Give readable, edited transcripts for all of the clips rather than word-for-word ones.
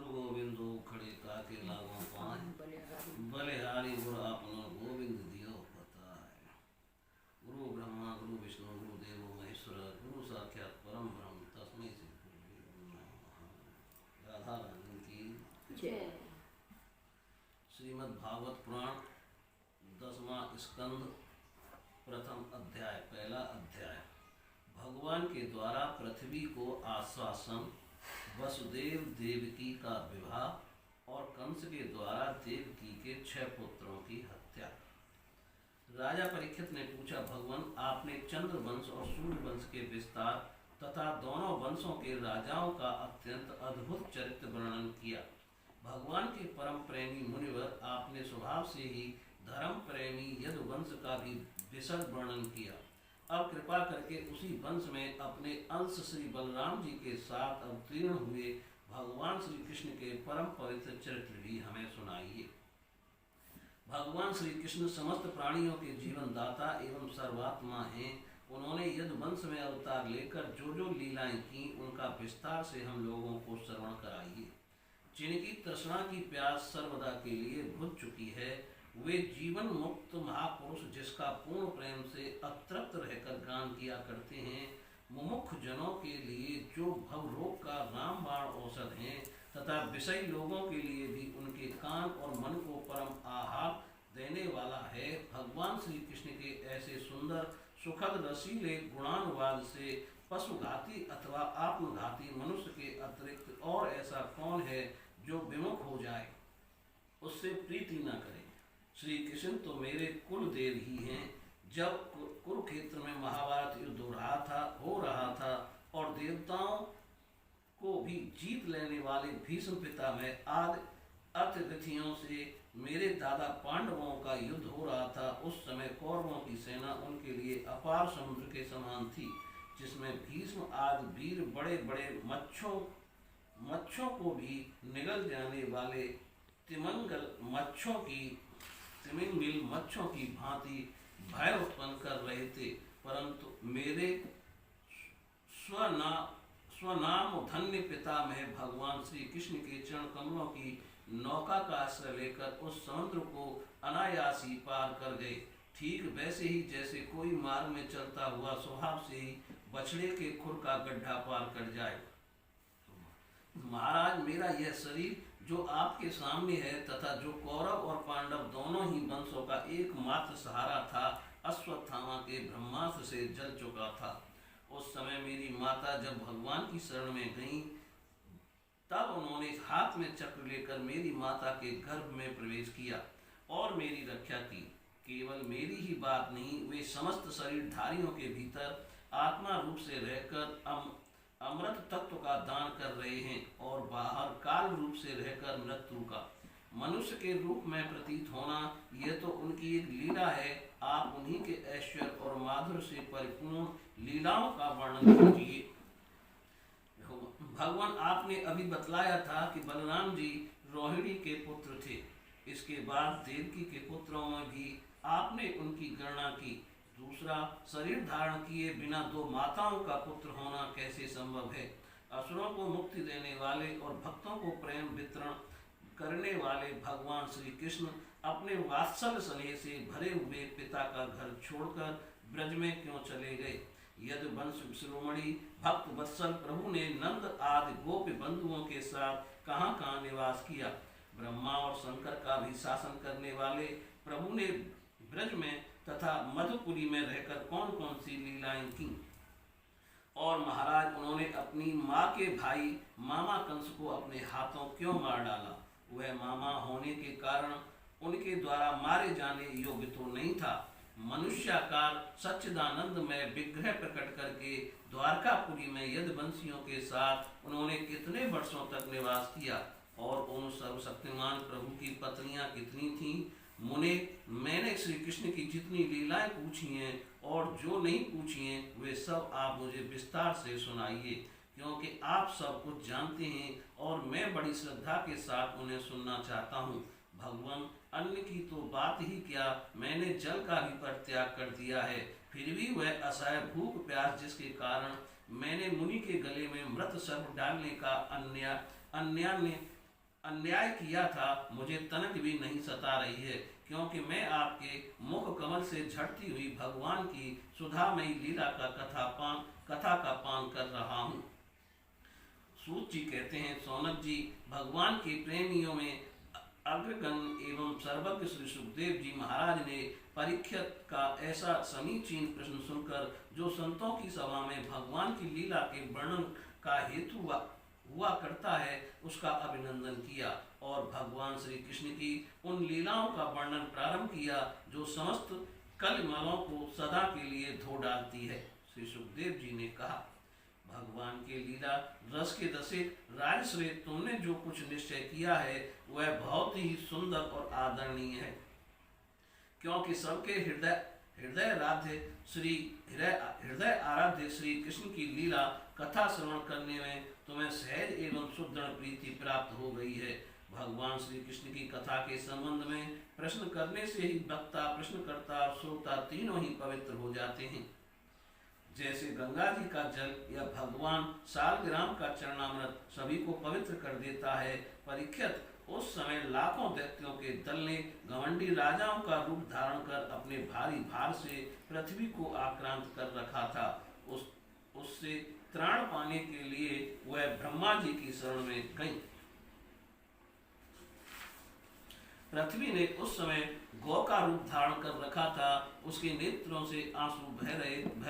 गोविंदो खड़े काके लागो पाए बलिहारी गुरु आपनो गोविंद दियो बताए। गुरु ब्रह्मा गुरु विष्णु गुरु देवो महेश्वर गुरु साक्षात परम ब्रह्म तस्मै श्री गुरुवे नमः। राधा रानी की जय। श्रीमद् भागवत पुराण 10वां स्कंद प्रथम अध्याय। पहला अध्याय। भगवान के द्वारा पृथ्वी को आश्वासन, वसुदेव देवकी का विवाह और कंस के द्वारा देवकी के 6 पुत्रों की हत्या। राजा परीक्षित ने पूछा, भगवान आपने चंद्र वंश और सूर्य वंश के विस्तार तथा दोनों वंशों के राजाओं का अत्यंत अद्भुत चरित्र वर्णन किया। भगवान के परम प्रेमी मुनिवर आपने स्वभाव से ही धर्म प्रेमी यदुवंश का भी विशद वर्णन किया। अब कृपा करके उसी वंश में अपने अंश श्री बलराम जी के साथ अवतीर्ण हुए भगवान श्री कृष्ण के परम पवित्र चरित्र भी हमें सुनाइए। भगवान श्री कृष्ण समस्त प्राणियों के जीवन दाता एवं सर्वात्मा हैं। उन्होंने यदुवंश में अवतार लेकर जो जो लीलाएं की उनका विस्तार से हम लोगों को श्रवण कराइए। जिनकी तृष्णा की प्यास सर्वदा के लिए बुझ चुकी है, वे जीवन मुक्त महापुरुष जिसका पूर्ण प्रेम से अतृप्त रहकर गान किया करते हैं, मुमुक्ष जनों के लिए जो भव रोग का रामबाण औषध हैं तथा विषयी लोगों के लिए भी उनके कान और मन को परम आहार देने वाला है। भगवान श्री कृष्ण के ऐसे सुंदर सुखद रसीले गुणानुवाद से पशुघाती अथवा आत्मघाती मनुष्य के अतिरिक्त और ऐसा कौन है जो विमुख हो जाए, उससे प्रीति न करे। श्री कृष्ण तो मेरे कुल देव ही हैं। जब कुरुक्षेत्र में महाभारत युद्ध हो रहा था और देवताओं को भी जीत लेने वाले भीष्म पितामह आदि अतिथियों से मेरे दादा पांडवों का युद्ध हो रहा था, उस समय कौरवों की सेना उनके लिए अपार समुद्र के समान थी, जिसमें भीष्म आदि वीर बड़े बड़े मच्छों को भी निगल जाने वाले तिमिंगिल मच्छों की भांति भय उत्पन्न कर रहे थे। परंतु मेरे स्वनाम धन्य पितामह भगवान श्री कृष्ण के चरण कमलों की नौका का आश्रय लेकर उस समुद्र को अनायास ही पार कर गए। ठीक वैसे ही जैसे कोई मार्ग में चलता हुआ स्वभाव से ही बछड़े के खुर का गड्ढा पार कर जाए। महाराज, मेरा यह शरीर जो आपके सामने है तथा जो कौरव और पांडव दोनों ही वंशों का एकमात्र सहारा था, अश्वत्थामा के ब्रह्मास्त्र से जल चुका था। उस समय मेरी माता जब भगवान की शरण में गईं, तब उन्होंने हाथ में चक्र लेकर मेरी माता के गर्भ में प्रवेश किया और मेरी रक्षा की। केवल मेरी ही बात नहीं, वे समस्त शरीरधारियों के भीतर आत्मा रूप से रहकर अमृत तत्व का दान कर रहे हैं और बाहर काल रूप से रहकर मृत्यु का मनुष्य के रूप में प्रतीत होना, यह तो उनकी एक लीला है। आप उन्हीं के ऐश्वर्य और माधुर्य से परिपूर्ण लीलाओं का वर्णन कीजिए। भगवान, आपने अभी बतलाया था कि बलराम जी रोहिणी के पुत्र थे। इसके बाद देवकी के पुत्रों में भी आपने उनकी गणना की। दूसरा, शरीर धारण किए बिना 2 माताओं का पुत्र होना कैसे संभव है? असुरों को मुक्ति देने वाले और भक्तों को प्रेम वितरण करने वाले भगवान श्री कृष्ण अपने वात्सल्य स्नेह से भरे हुए पिता का घर छोड़कर ब्रज में क्यों चले गए? यदुवंश शिरोमणि भक्त वत्सल प्रभु ने नंद आदि गोप बंधुओं के साथ कहाँ कहाँ निवास किया? ब्रह्मा और शंकर का भी शासन करने वाले प्रभु ने ब्रज में तथा मधुपुरी में रहकर कौन कौन सी लीलाएं की? और महाराज, उन्होंने अपनी माँ के भाई मामा कंस को अपने हाथों क्यों मार डाला? वह मामा होने के कारण उनके द्वारा मारे जाने योग्य तो नहीं था। मनुष्याकार सच्चिदानंद में विग्रह प्रकट करके द्वारकापुरी में यदुवंशियों के साथ उन्होंने कितने वर्षों तक निवास किया? और उन सर्वशक्तिमान प्रभु की पत्नियां कितनी थीं? मुने, मैंने श्री कृष्ण की जितनी लीलाएं पूछी हैं और जो नहीं पूछी हैं, वे सब आप मुझे विस्तार से सुनाइए, क्योंकि आप सब कुछ जानते हैं और मैं बड़ी श्रद्धा के साथ उन्हें सुनना चाहता हूँ। भगवान, अन्न की तो बात ही क्या, मैंने जल का भी परित्याग कर दिया है, फिर भी वह असहाय भूख प्यास जिसके कारण मैंने मुनि के गले में मृत सर्प डालने का अन्याय अन्याय किया था मुझे तनक भी नहीं सता रही है, क्योंकि मैं आपके मुख कमल से झड़ती हुई भगवान की सुधामयी लीला का कथा का पान कर रहा हूँ। सूत जी कहते हैं, सौनक जी, भगवान के प्रेमियों में अग्रगण्य एवं सर्वज्ञ श्री सुखदेव जी महाराज ने परीक्षित का ऐसा समीचीन प्रश्न सुनकर, जो संतों की सभा में भगवान की लीला के वर्णन का हेतु हुआ करता है, उसका अभिनंदन किया और भगवान श्री कृष्ण की उन लीलाओं का वर्णन प्रारंभ किया जो समस्त कलमलों को सदा के लिए धो डालती है। श्री सुखदेव जी ने कहा, भगवान के लीला रस के रसिक राजश्रेय, तुमने जो कुछ निश्चय किया है वह बहुत ही सुंदर और आदरणीय है, क्योंकि सबके हृदय आराध्य श्री कृष्ण की लीला कथा श्रवण करने में तुम्हें सहज एवं सुदृढ़ प्रीति प्राप्त हो गई है। भगवान श्री कृष्ण की कथा के संबंध में प्रश्न करने से ही वक्ता, प्रश्नकर्ता और श्रोता तीनों ही पवित्र हो जाते हैं। जैसे गंगा जी का जल या भगवान सालग्राम का चरणामृत सभी को पवित्र कर देता है, परीक्षित, उस समय लाखों दैत्यों के दल ने घमंडी राजाओं का रूप धारण कर अपने भारी भार से पृथ्वी को आक्रांत कर रखा था। उससे त्राण पाने के लिए वह ब्रह्मा जी की शरण में गई। पृथ्वी ने उस समय गौ का रूप धारण कर रखा था। उसके नेत्रों से आंसू बह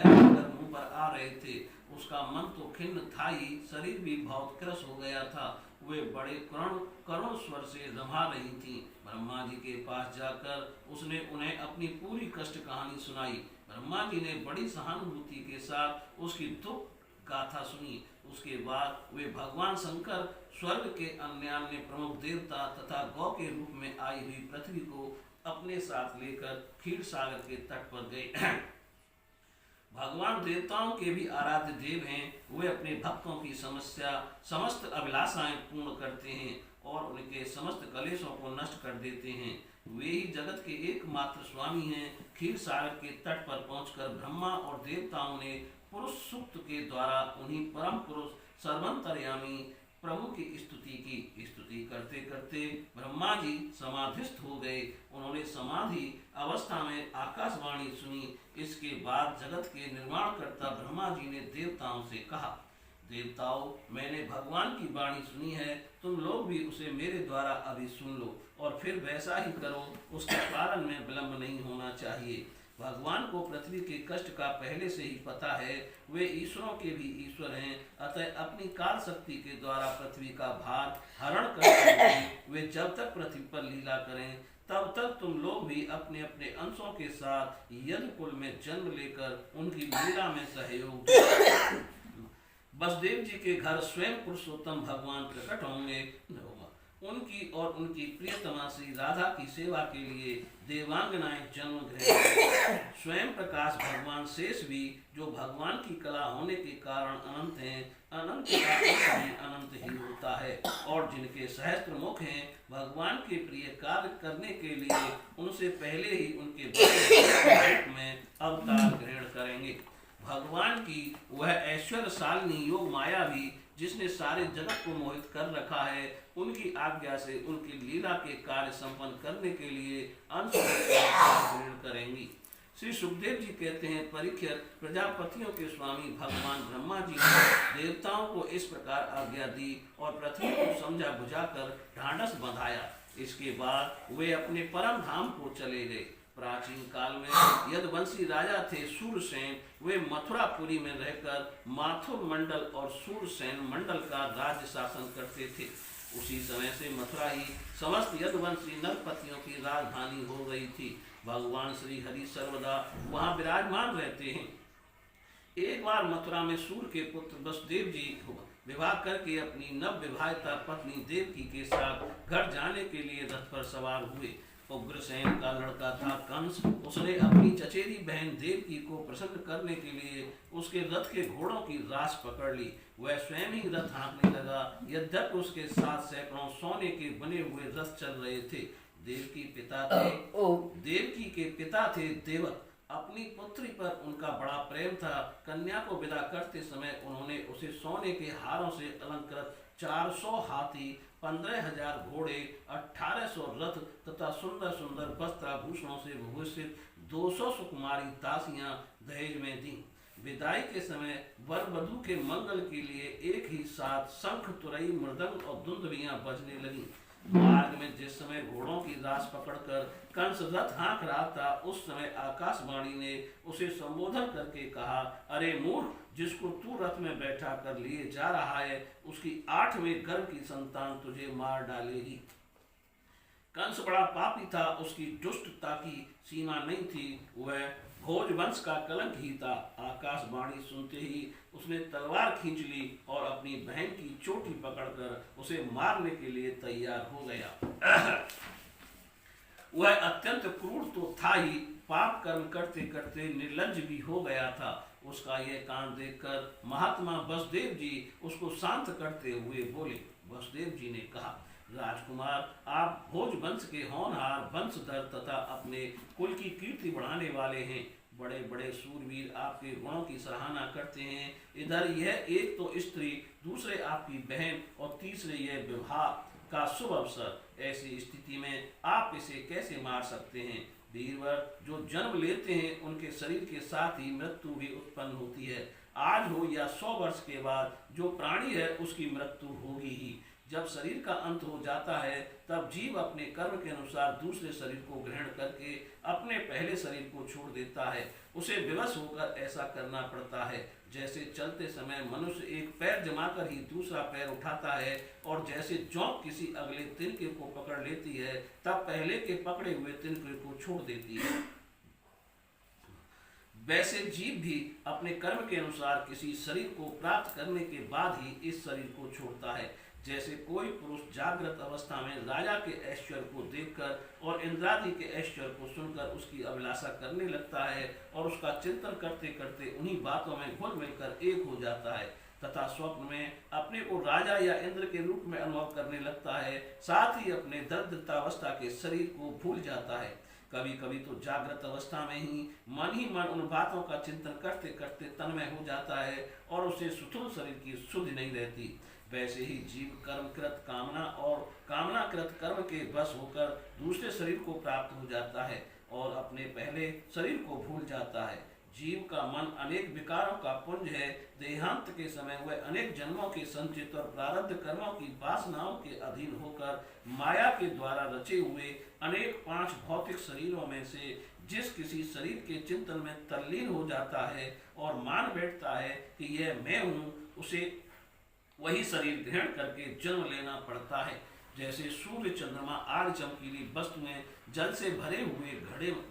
मुंह पर आ रहे थे। उसका मन तो खिन्न था ही, शरीर भी बहुत क्रस हो गया था। वे बड़े करुण स्वर से रम्हा रही थी। ब्रह्मा जी के पास जाकर उसने उन्हें अपनी पूरी कष्ट कहानी सुनाई। ब्रह्मा जी ने बड़ी सहानुभूति के साथ उसकी दुख गाथा सुनी। उसके बाद वे भगवान शंकर, स्वर्ग के अन्य प्रमुख देवता तथा गौ के रूप में आई हुई पृथ्वी को अपने साथ लेकर क्षीर सागर के तट पर गए। भगवान देवताओं के भी आराध्य देव हैं। वे अपने भक्तों की समस्त अभिलाषाएं पूर्ण करते हैं और उनके समस्त कलेशों को नष्ट कर देते हैं। वे ही जगत के एकमात्र स्वामी हैं। क्षीर सागर के तट पर पहुंचकर ब्रह्मा और देवताओं ने पुरुष सूक्त के द्वारा उन्हीं परम पुरुष सर्वंतर्यामी प्रभु की स्तुति करते करते ब्रह्मा जी समाधिस्थ हो गए। उन्होंने समाधि अवस्था में आकाशवाणी सुनी। इसके बाद जगत के निर्माणकर्ता ब्रह्मा जी ने देवताओं से कहा, देवताओं, मैंने भगवान की वाणी सुनी है, तुम लोग भी उसे मेरे द्वारा अभी सुन लो और फिर वैसा ही करो। उसके पालन में विलंब नहीं होना चाहिए। भगवान को पृथ्वी के कष्ट का पहले से ही पता है। वे ईश्वरों के भी ईश्वर हैं, अतः अपनी काल शक्ति के द्वारा पृथ्वी का भार हरण करते वे जब तक पृथ्वी पर लीला करें, तब तक तुम लोग भी अपने अपने अंशों के साथ यदु कुल में जन्म लेकर उनकी लीला में सहयोग। वसुदेव जी के घर स्वयं पुरुषोत्तम भगवान प्रकट होंगे। उनकी और उनकी प्रियतमा श्री राधा की सेवा के लिए देवांगनाएं जन्म ग्रहण। स्वयं प्रकाश भगवान शेष भी, जो भगवान की कला होने के कारण अनंत हैं, अनंत का अंत भी अनंत ही होता है। और जिनके सहस्त्र मुख हैं, भगवान के प्रिय कार्य करने के लिए उनसे पहले ही उनके रूप में अवतार ग्रहण करेंगे। भगवान की वह ऐश्वर्यशालिनी योग माया भी, जिसने सारे जगत को मोहित कर रखा है, उनकी आज्ञा से उनकी लीला के कार्य संपन्न करने के लिए अंश ग्रहण करेंगी। श्री सुखदेव जी कहते हैं, परीक्षित, प्रजापतियों के स्वामी भगवान ब्रह्मा जी ने देवताओं को इस प्रकार आज्ञा दी और पृथ्वी को समझा बुझाकर ढांढस बंधाया। इसके बाद वे अपने परम धाम को चले गए। प्राचीन काल में यदुवंशी राजा थे सूरसेन। वे मथुरापुरी में रहकर माथुर मंडल और सूरसेन मंडल का राज्य शासन करते थे। उसी समय से मथुरा ही समस्त यदुवंशी नरपतियों की राजधानी हो गई थी। भगवान श्री हरि सर्वदा वहां विराजमान रहते हैं। एक बार मथुरा में सूर्य के पुत्र वसुदेव जी को विवाह करके अपनी नव विवाहिता पत्नी देवकी के साथ घर जाने के लिए रथ पर सवार हुए। उग्रसेन का लड़का था कंस। उसने अपनी चचेरी बहन देवकी को प्रसन्न करने के लिए उसके रथ के घोड़ों की रास पकड़ ली। वह स्वयं ही रथ हाँकने लगा। यद्यपि उसके साथ सैकड़ों सोने के बने हुए रथ चल रहे थे। देवकी के पिता थे देवक। अपनी पुत्री पर उनका बड़ा प्रेम था। कन्या को विदा करते समय उन्होंने उसे सोने के हारों से अलंकृत 400 हाथी, 15,000 घोड़े, 1800 रथ तथा सुंदर सुंदर वस्त्राभूषणों से विभूषित 200 सुकुमारी दासियां दहेज में दी। विदाई के समय वर वधु के मंगल के लिए एक ही साथ शंख, तुरई, मृदंग और दुंदुभियां बजने लगी। मार्ग में जिस समय घोड़ों की रास पकड़कर कंस रथ हाँक रहा था, उस समय आकाशवाणी ने उसे संबोधन करके कहा, अरे मूर्ख, जिसको तू रथ में बैठा कर लिए जा रहा है, उसकी 8वें गर्भ की संतान तुझे मार डालेगी। कंस बड़ा पापी था, उसकी दुष्टता की सीमा नहीं थी, वह भोज वंश का कलंक ही था। आकाशवाणी सुनते ही उसने तलवार खींच ली और अपनी बहन की चोटी पकड़कर उसे मारने के लिए तैयार हो गया। वह अत्यंत क्रूर तो था ही, पाप कर्म करते करते निर्लज्ज भी हो गया था। उसका यह कांड देखकर महात्मा वसुदेव जी उसको शांत करते हुए बोले। वसुदेव जी ने कहा, राजकुमार, आप भोज वंश के होनहार, वंशधर तथा अपने कुल की कीर्ति बढ़ाने वाले हैं। बड़े बड़े सूरवीर आपके गुणों की सराहना करते हैं। इधर यह एक तो स्त्री, दूसरे आपकी बहन और तीसरे यह विवाह का शुभ अवसर। ऐसी स्थिति में आप इसे कैसे मार सकते हैं? वीरवर, जो जन्म लेते हैं उनके शरीर के साथ ही मृत्यु भी उत्पन्न होती है। आज हो या 100 वर्ष के बाद जो प्राणी है उसकी मृत्यु होगी ही। जब शरीर का अंत हो जाता है तब जीव अपने कर्म के अनुसार दूसरे शरीर को ग्रहण करके अपने पहले शरीर को छोड़ देता है। उसे विवश होकर ऐसा करना पड़ता है। जैसे चलते समय मनुष्य एक पैर जमाकर ही दूसरा पैर उठाता है और जैसे जोंक किसी अगले तिनके को पकड़ लेती है तब पहले के पकड़े हुए तिनके को छोड़ देती है, वैसे जीव भी अपने कर्म के अनुसार किसी शरीर को प्राप्त करने के बाद ही इस शरीर को छोड़ता है। जैसे कोई पुरुष जागृत अवस्था में राजा के ऐश्वर्य को देखकर और इंद्रादि के ऐश्वर्य को सुनकर उसकी अभिलाषा करने लगता है और उसका चिंतन करते करते उन्हीं बातों में घुल मिलकर एक हो जाता है तथा स्वप्न में अपने को राजा या इंद्र के रूप में अनुभव करने लगता है, साथ ही अपने दरिद्रतावस्था के शरीर को भूल जाता है। कभी कभी तो जागृत अवस्था में ही मन उन बातों का चिंतन करते करते तन्मय हो जाता है और उसे सुथुल शरीर की सुध नहीं रहती। वैसे ही जीव कर्मकृत कामना और कामनाकृत कर्म के वश होकर दूसरे शरीर को प्राप्त हो जाता है और अपने पहले शरीर को भूल जाता है। जीव का मन अनेक विकारों का पुंज है। देहांत के समय वह अनेक जन्मों के संचित और प्रारब्ध कर्मों की वासनाओं के अधीन होकर माया के द्वारा रचे हुए अनेक 5 भौतिक शरीरों में से जिस किसी शरीर के चिंतन में तल्लीन हो जाता है और मान बैठता है कि यह मैं हूँ, उसे वही शरीर ग्रहण करके जन्म लेना पड़ता है। जैसे सूर्य, चंद्रमा आदि चमकीली वस्तुएं जल से भरे हुए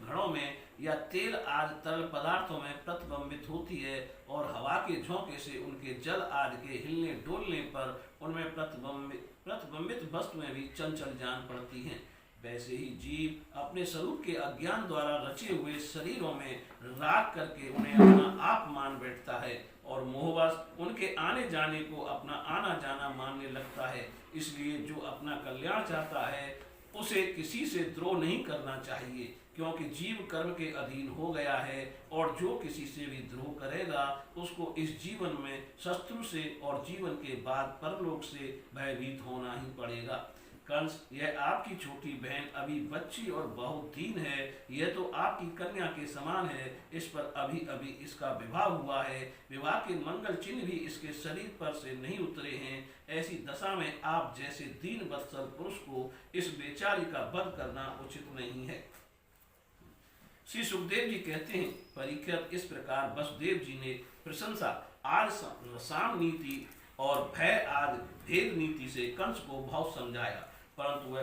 घड़ों में या तेल आदि तरल पदार्थों में प्रतिबिंबित होती है और हवा के झोंके से उनके जल आदि के हिलने डोलने पर उनमें प्रतिबिंबित वस्तुएं भी चंचल जान पड़ती हैं। वैसे ही जीव अपने स्वरूप के अज्ञान द्वारा रचे हुए शरीरों में राग करके उन्हें अपना आप मान बैठता है और मोहवश उनके आने जाने को अपना आना जाना मानने लगता है। इसलिए जो अपना कल्याण चाहता है उसे किसी से द्रोह नहीं करना चाहिए, क्योंकि जीव कर्म के अधीन हो गया है और जो किसी से भी द्रोह करेगा उसको इस जीवन में शत्रु से और जीवन के बाद परलोक से भयभीत होना ही पड़ेगा। कंस, यह आपकी छोटी बहन अभी बच्ची और बहुत दीन है। यह तो आपकी कन्या के समान है। इस पर अभी अभी इसका विवाह हुआ है। विवाह के मंगल चिन्ह भी इसके शरीर पर से नहीं उतरे हैं। ऐसी दशा में आप जैसे दीन वत्सल पुरुष को इस बेचारी का वध करना उचित नहीं है। श्री सुखदेव जी कहते हैं, परीक्षित, इस प्रकार वसुदेव जी ने प्रशंसा आदि साम नीति और भय आदि भेद नीति से कंस को बहुत समझाया, परंतु वह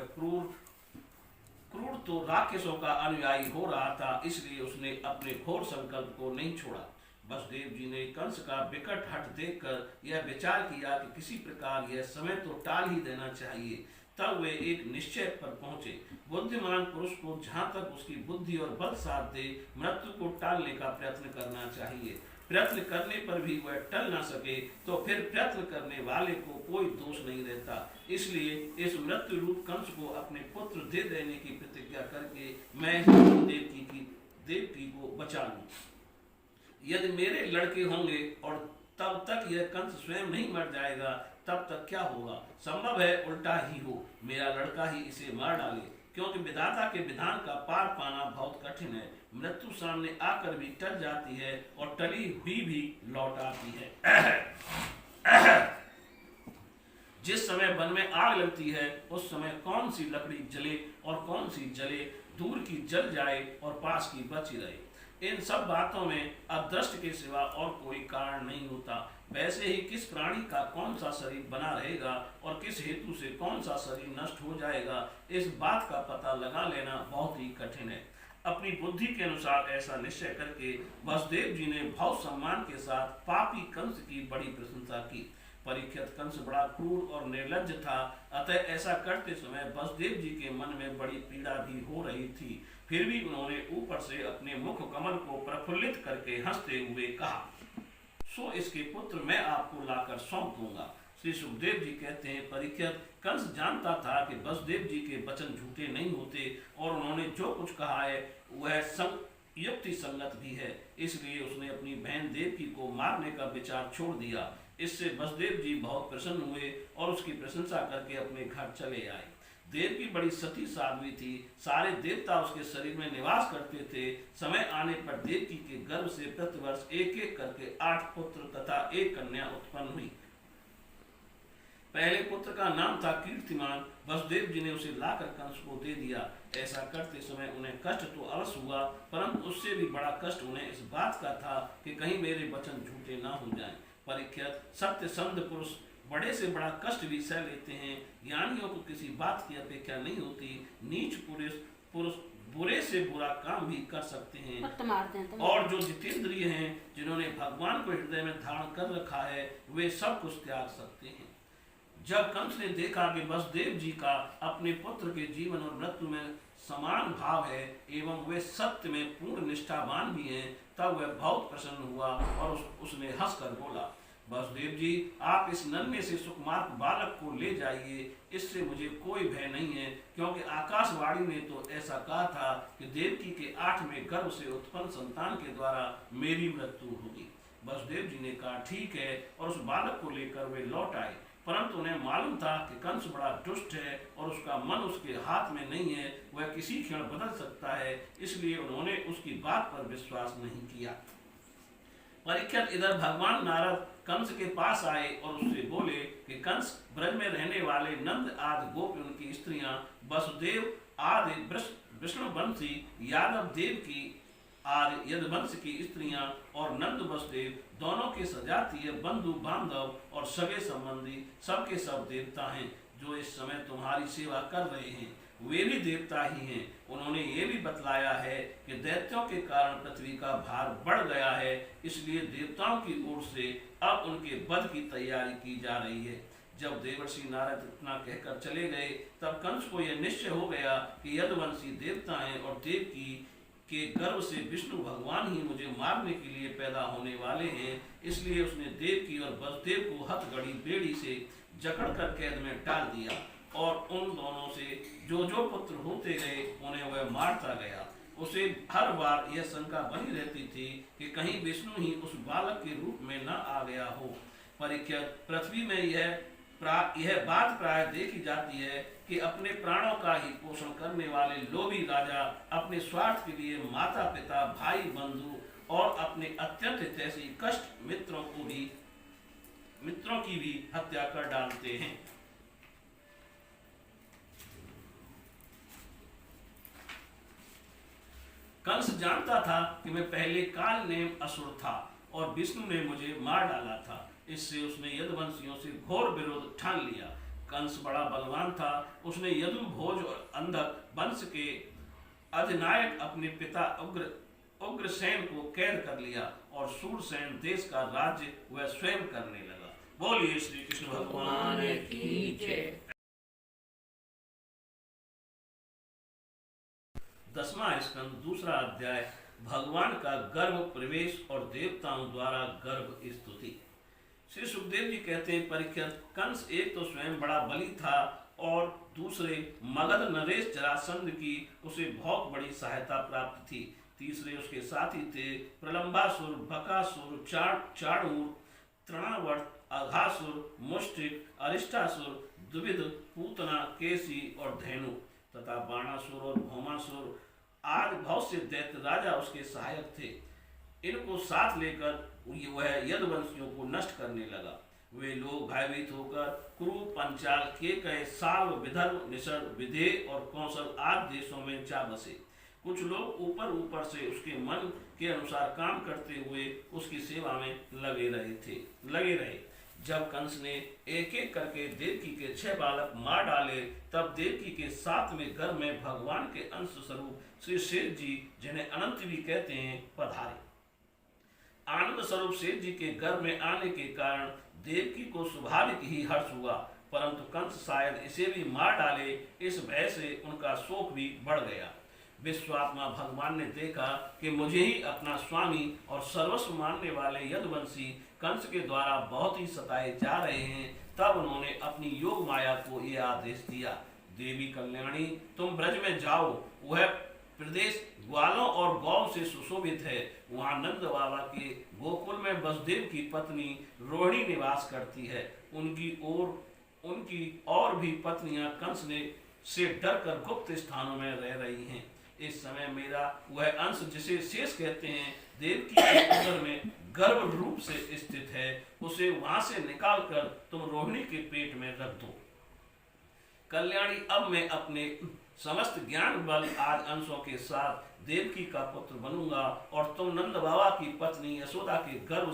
क्रूर तो राक्षसों का अनुयायी हो रहा था, इसलिए उसने अपने घोर संकल्प को नहीं छोड़ा। वसुदेव जी ने कंस का विकट हठ देखकर यह विचार किया कि किसी प्रकार यह समय तो टाल ही देना चाहिए। तब वे एक निश्चय पर पहुंचे। बुद्धिमान पुरुष को जहाँ तक उसकी बुद्धि और बल साथ दे मृत्यु को टालने का प्रयत्न करना चाहिए। प्रयत्न करने पर भी वह टल ना सके तो फिर प्रयत्न करने वाले को कोई दोष नहीं रहता। इसलिए इस मृत्यु रूप कंस को अपने पुत्र दे देने की प्रतिज्ञा करके मैं देवकी को बचा लूं। यदि मेरे लड़के होंगे और तब तक यह कंस स्वयं नहीं मर जाएगा, तब तक क्या होगा? संभव है उल्टा ही हो, मेरा लड़का ही इसे मार डाले, क्योंकि विधाता के विधान का पार पाना बहुत कठिन है। मृत्यु सामने आकर भी टल जाती है और टली हुई भी लौट आती है। जिस समय वन में आग लगती है उस समय कौन सी लकड़ी जले और कौन सी जले, दूर की जल जाए और पास की बची रहे। इन सब बातों में अदृष्ट के सिवा और कोई कारण नहीं होता। वैसे ही किस प्राणी का कौन सा शरीर बना रहेगा और किस हेतु से कौन सा शरीर नष्ट हो जाएगा, इस बात का पता लगा लेना बहुत ही कठिन है। अपनी बुद्धि के अनुसार ऐसा निश्चय करके वसुदेव जी ने भाव सम्मान के साथ पापी कंस की बड़ी प्रशंसा की। परीक्षित कंस बड़ा क्रूर और निर्लज्ज था, अतः ऐसा करते समय वसुदेव जी के मन में बड़ी पीड़ा भी हो रही थी। फिर भी उन्होंने ऊपर से अपने मुख कमल को प्रफुल्लित करके हंसते हुए कहा, सो इसके पुत्र मैं आपको लाकर सौंप दूंगा। श्री सुखदेव जी कहते हैं, परीक्षित कंस जानता था कि वसुदेव जी के वचन झूठे नहीं होते और उन्होंने जो कुछ कहा है वह युक्ति संगत भी है, इसलिए उसने अपनी बहन देवकी को मारने का विचार छोड़ दिया। इससे वसुदेव जी बहुत प्रसन्न हुए और उसकी प्रशंसा करके अपने घर चले आए। देवकी बड़ी सती साध्वी थी, सारे देवता उसके शरीर में निवास करते थे। समय आने पर देवकी के गर्भ से प्रतिवर्ष एक एक करके 8 पुत्र तथा 1 कन्या उत्पन्न हुई। पहले पुत्र का नाम था कीर्तिमान। वसुदेव जी ने उसे लाकर कंस को दे दिया। ऐसा करते समय उन्हें कष्ट तो अवश्य हुआ, परंतु उससे भी बड़ा कष्ट उन्हें इस बात का था कि कहीं मेरे वचन झूठे ना हो जाएं। परीक्षित, सत्य संध पुरुष बड़े से बड़ा कष्ट भी सह लेते हैं। ज्ञानियों को किसी बात की अपेक्षा नहीं होती। नीच पुरुष बुरे से बुरा काम भी कर सकते हैं और जो जितेंद्रिय हैं, जिन्होंने भगवान को हृदय में धारण कर रखा है, वे सब कुछ त्याग सकते हैं। जब कंस ने देखा कि वसुदेव जी का अपने पुत्र के जीवन और मृत्यु में समान भाव है एवं वे सत्य में पूर्ण निष्ठावान भी हैं, तब वह बहुत प्रसन्न हुआ और उसने हंसकर बोला, वसुदेव जी, आप इस नन्हे से सुकुमार बालक को ले जाइए, इससे मुझे कोई भय नहीं है, क्योंकि आकाशवाणी ने तो ऐसा कहा था कि देवकी के 8वें गर्भ से उत्पन्न संतान के द्वारा मेरी मृत्यु होगी। वसुदेव जी ने कहा, ठीक है, और उस बालक को लेकर वे लौट आए। परंतु उन्हें मालूम था कि कंस बड़ा दुष्ट है और उसका मन उसके हाथ में नहीं है, वह किसी क्षण बदल सकता है, इसलिए उन्होंने उसकी बात पर विश्वास नहीं किया। परीक्षित, इधर भगवान नारद कंस के पास आए और उससे बोले कि कंस, ब्रज में रहने वाले नंद आदि गोप, उनकी स्त्रियां, वसुदेव आदि विष्णुवंशी यादव देव की आदि यदुवंश की स्त्रियां और नंद वसुदेव दोनों के सजातीय बंधु बांधव और सगे संबंधी सबके सब देवता हैं जो इस समय तुम्हारी सेवा कर रहे हैं, वे भी देवता ही हैं। उन्होंने ये भी बतलाया है कि दैत्यों के कारण पृथ्वी का भार बढ़ गया है, इसलिए देवताओं की ओर से अब उनके वध की तैयारी की जा रही है। जब देवर्षि नारद इतना कहकर चले गए, तब कंस को यह निश्चय हो गया कि यदुवंशी देवता हैं और देवकी के गर्भ से विष्णु भगवान ही मुझे मारने के लिए पैदा होने वाले हैं, इसलिए उसने देवकी और वसुदेव को हथकड़ी बेड़ी से जकड़कर कैद में डाल दिया और उन दोनों से जो जो पुत्र होते गए उन्हें वह मारता गया। उसे हर बार यह शंका बनी रहती थी कि कहीं विष्णु ही उस बालक के रूप में न आ गया हो। परीक्षित, पृथ्वी में यह बात प्राय देखी जाती है कि अपने प्राणों का ही पोषण करने वाले लोभी राजा अपने स्वार्थ के लिए माता पिता भाई बंधु और अपने अत्यंत हितैषी कष्ट मित्रों की भी हत्या कर डालते हैं। कंस जानता था कि मैं पहले काल नेम असुर था और विष्णु ने मुझे मार डाला था, इससे उसने यदुवंशियों से घोर विरोध ठान लिया। कंस बड़ा बलवान था, उसने यदु भोज और अंधक वंश के अधिनायक अपने पिता उग्रसेन को कैद कर लिया और सूरसेन देश का राज्य वह स्वयं करने लगा। बोलिए श्री कृष्ण भगवान की जय। 10वां स्कंद, दूसरा अध्याय, भगवान का गर्भ प्रवेश और देवताओं द्वारा गर्भ स्तुति। श्री सुखदेव जी कहते हैं, परीक्षित, कंस एक तो स्वयं बड़ा बली था और दूसरे मगध नरेश जरासंध की उसे बहुत बड़ी सहायता प्राप्त थी। तीसरे उसके साथी थे प्रलंबासुर, बकासुर, चाणूर, तृणावर्त, अघासुर, मुष्टिक, अरिष्टासुर, द्विविद, पूतना, केसी और धेनु तथा बाणासुर और भौमासुर आदि बहुत से दैत्य राजा उसके सहायक थे। इनको साथ लेकर वह यदुवंशियों को नष्ट करने लगा। वे लोग भयभीत होकर कुरु, पंचाल, केकय, साल्व, विदर्भ, निषद, विदेह और कौशल आदि देशों में जा बसे। कुछ लोग ऊपर ऊपर से उसके मन के अनुसार काम करते हुए उसकी सेवा में लगे रहे। जब कंस ने एक एक करके देवकी के 6 बालक मार डाले, तब देवकी के 7वें गर्भ में भगवान के अंश स्वरूप श्री शेष जी, जिन्हें अनंत भी कहते हैं, पधारे। आनंद स्वरूप शेष जी के गर्भ में आने के कारण देवकी को स्वाभाविक ही हर्ष हुआ, परंतु कंस शायद इसे भी मार डाले, इस भय से उनका शोक भी बढ़ गया। विश्वात्मा भगवान ने देखा कि मुझे ही अपना स्वामी और सर्वस्व मानने वाले यदुवंशी कंस के द्वारा बहुत ही सताए जा रहे हैं। तब उन्होंने अपनी योग माया को यह आदेश दिया, देवी कल्याणी, तुम ब्रज में जाओ। वह प्रदेश ग्वालों और गौ से सुशोभित है। वहाँ नंद बाबा के गोकुल में वसुदेव की पत्नी रोहिणी निवास करती है। उनकी और भी पत्नियां कंस ने से डरकर गुप्त स्थानों में रह रही हैं। इस समय मेरा वह अंश, जिसे शेष कहते हैं, देवकी के उदर में गर्भ रूप से स्थित है। उसे वहां से निकालकर तुम रोहिणी के पेट में रख दो। कल्याणी, अब मैं अपने समस्त ज्ञान बल आदि अंशों के साथ देवकी का पुत्र बनूंगा और तुम नंद बाबा की पत्नी यशोदा के गर्भ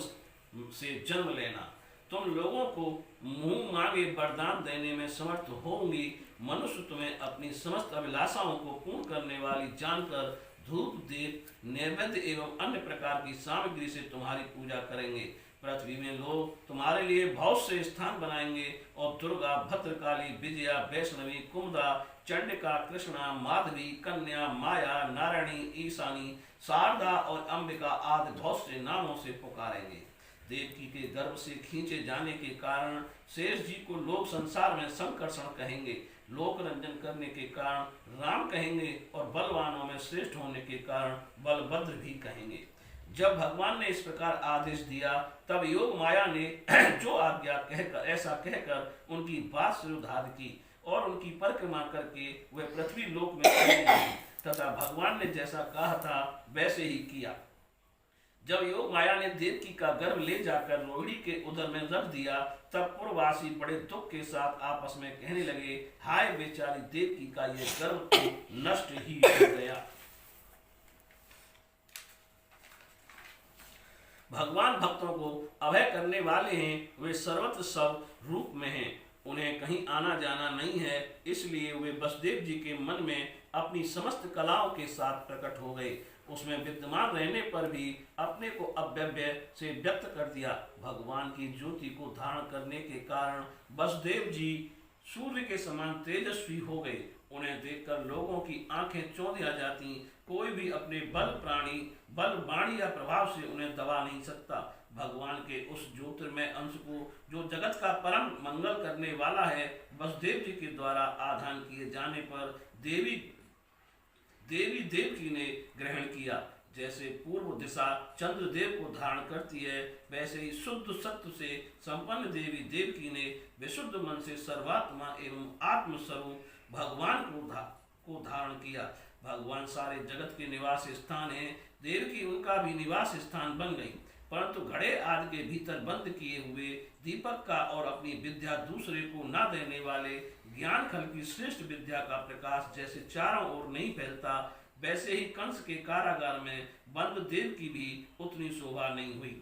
से जन्म लेना। तुम लोगों को मुंह मांगे वरदान देने में समर्थ होंगी। मनुष्य तुम्हें अपनी समस्त अभिलाषाओं को पूर्ण करने वाली जानकर धूप, दीप, नैवेद्य एवं अन्य प्रकार की सामग्री से तुम्हारी पूजा करेंगे। पृथ्वी में लोग तुम्हारे लिए बहुत से स्थान बनाएंगे और दुर्गा, भद्रकाली, विजया, वैष्णवी, कुमुदा, चंडिका, कृष्णा, माधवी, कन्या, माया, नारायणी, ईशानी, शारदा और अंबिका आदि बहुत से नामों से पुकारेंगे। देवकी के गर्भ से खींचे जाने के कारण शेष जी को लोग संसार में संकर्षण कहेंगे, लोक रंजन करने के कारण राम कहेंगे और बलवानों में श्रेष्ठ होने के कारण बलभद्र भी कहेंगे। जब भगवान ने इस प्रकार आदेश दिया, तब योग माया ने जो आज्ञा ऐसा कहकर उनकी बात से उधार की और उनकी परिक्रमा करके वह पृथ्वी लोक में चले गए तथा भगवान ने जैसा कहा था वैसे ही किया। जब योग माया ने देवकी का गर्भ ले जाकर रोहिणी के उदर में रख दिया, तब पुरवासी बड़े दुख के साथ आपस में कहने लगे, हाय बेचारी देवकी का यह गर्भ तो नष्ट ही हो गया। भगवान भक्तों को अभय करने वाले हैं, वे सर्वत्र सब रूप में हैं, उन्हें कहीं आना जाना नहीं है। इसलिए वे वसुदेव जी के मन में अपनी समस्त कलाओं के साथ प्रकट हो गए। उसमें विद्यमान रहने पर भी अपने को अव्यव्य से व्यक्त कर दिया। भगवान की ज्योति को धारण करने के कारण वसुदेव जी सूर्य के समान तेजस्वी हो गए। उन्हें देखकर लोगों की आंखें चौंधिया जाती। कोई भी अपने बल वाणी या प्रभाव से उन्हें दबा नहीं सकता। भगवान के उस ज्योतिर्मय अंश को, जो जगत का परम मंगल करने वाला है, वसुदेव जी के द्वारा आधान किए जाने पर देवी देवकी ने ग्रहण किया। जैसे पूर्व दिशा चंद्रदेव को धारण करती है, वैसे ही शुद्ध सत्व से संपन्न देवी देवकी ने विशुद्ध मन से सर्वात्मा एवं आत्मस्वरूप भगवान को धारण किया। भगवान सारे जगत के निवास स्थान है। देवकी उनका भी निवास स्थान बन गई, परंतु घड़े आदि के भीतर बंद किए हुए दीपक का और अपनी विद्या दूसरे को न देने वाले ज्ञान खल की श्रेष्ठ विद्या का प्रकाश जैसे चारों ओर नहीं फैलता, वैसे ही कंस के कारागार में बंद देव की भी उतनी शोभा नहीं हुई।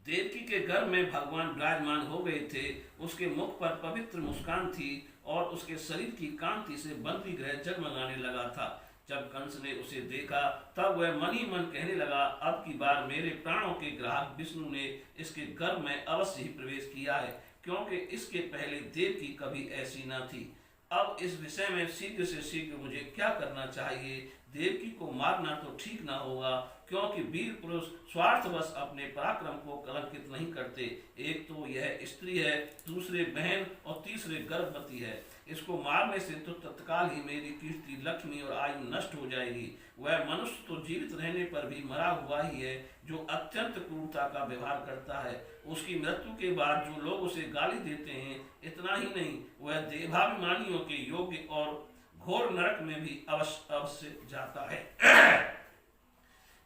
देवकी के गर्भ में भगवान विराजमान हो गए थे। उसके मुख पर पवित्र मुस्कान थी और उसके शरीर की कांति से बंदी ग्रह जगमगाने लगा था। जब कंस ने उसे देखा, तब वह मन ही मन कहने लगा, अब की बार मेरे प्राणों के ग्राहक विष्णु ने इसके गर्भ में अवश्य ही प्रवेश किया है, क्योंकि इसके पहले देवकी कभी ऐसी न थी। अब इस विषय में शीघ्र से शीघ्र मुझे क्या करना चाहिए? देवकी को मारना तो ठीक ना होगा, क्योंकि वीर पुरुष स्वार्थवश अपने पराक्रम को कलंकित नहीं करते। एक तो यह स्त्री है, दूसरे बहन और तीसरे गर्भवती है। इसको मारने से तो तत्काल ही मेरी कीर्ति, लक्ष्मी और आयु नष्ट हो जाएगी। वह मनुष्य तो जीवित रहने पर भी मरा हुआ ही है, जो अत्यंत क्रूरता का व्यवहार करता है। उसकी मृत्यु के बाद जो लोग उसे गाली देते हैं, इतना ही नहीं, वह देहाभिमानियों के योग्य और घोर नरक में भी अवश्य जाता है।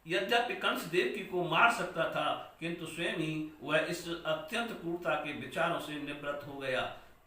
यद्यपि कंस देवकी को मार सकता था, किंतु स्वयं ही वह इस अत्यंत क्रूरता के विचारों से निवृत्त हो गया।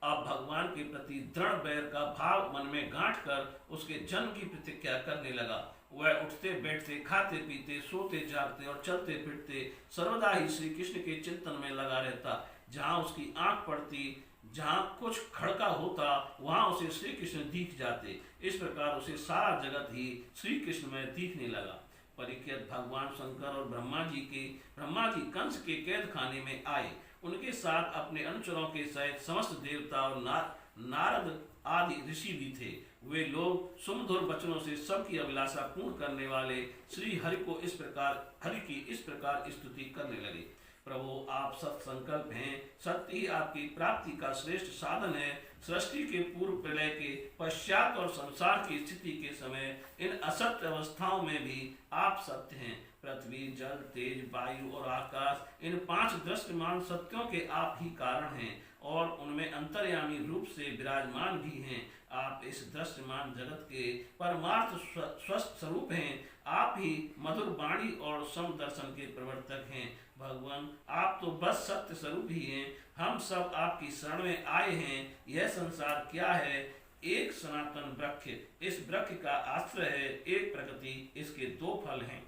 अब भगवान के प्रति दृढ़ बैर का भाव मन में गांठ कर उसके जन्म की प्रतिज्ञा करने लगा। वह उठते बैठते, खाते पीते, सोते जागते और चलते फिरते सर्वदा ही श्री कृष्ण के चिंतन में लगा रहता। जहाँ उसकी आंख पड़ती, जहाँ कुछ खड़का होता, वहां उसे श्री कृष्ण दिख जाते। इस प्रकार उसे सारा जगत ही श्री कृष्ण में दिखने लगा। परीक्षित भगवान शंकर और ब्रह्मा जी कंस के कैद खाने में आए। उनके साथ अपने अनुचरों के सहित समस्त देवता और नारद आदि ऋषि भी थे। वे लोग सुमधुर वचनों से सबकी अभिलाषा पूर्ण करने वाले श्री हरि की इस प्रकार स्तुति करने लगे। प्रभु, आप सत संकल्प हैं, सत्य ही आपकी प्राप्ति का श्रेष्ठ साधन है। सृष्टि के पूर्व, प्रलय के पश्चात और संसार की स्थिति के समय इन असत्य अवस्थाओं में भी आप सत्य हैं। पृथ्वी, जल, तेज, वायु और आकाश, इन 5 दृश्यमान सत्यों के आप ही कारण हैं और उनमें अंतर्यामी रूप से विराजमान भी हैं। आप इस दृश्यमान जगत के परमार्थ स्वस्थ स्वरूप हैं। आप ही मधुर वाणी और समदर्शन के प्रवर्तक हैं। भगवान, आप तो बस सत्य स्वरूप ही हैं। हम सब आपकी शरण में आए हैं। यह संसार क्या है? एक सनातन वृक्ष, इस वृक्ष का आश्रय है एक प्रकृति, इसके 2 फल हैं,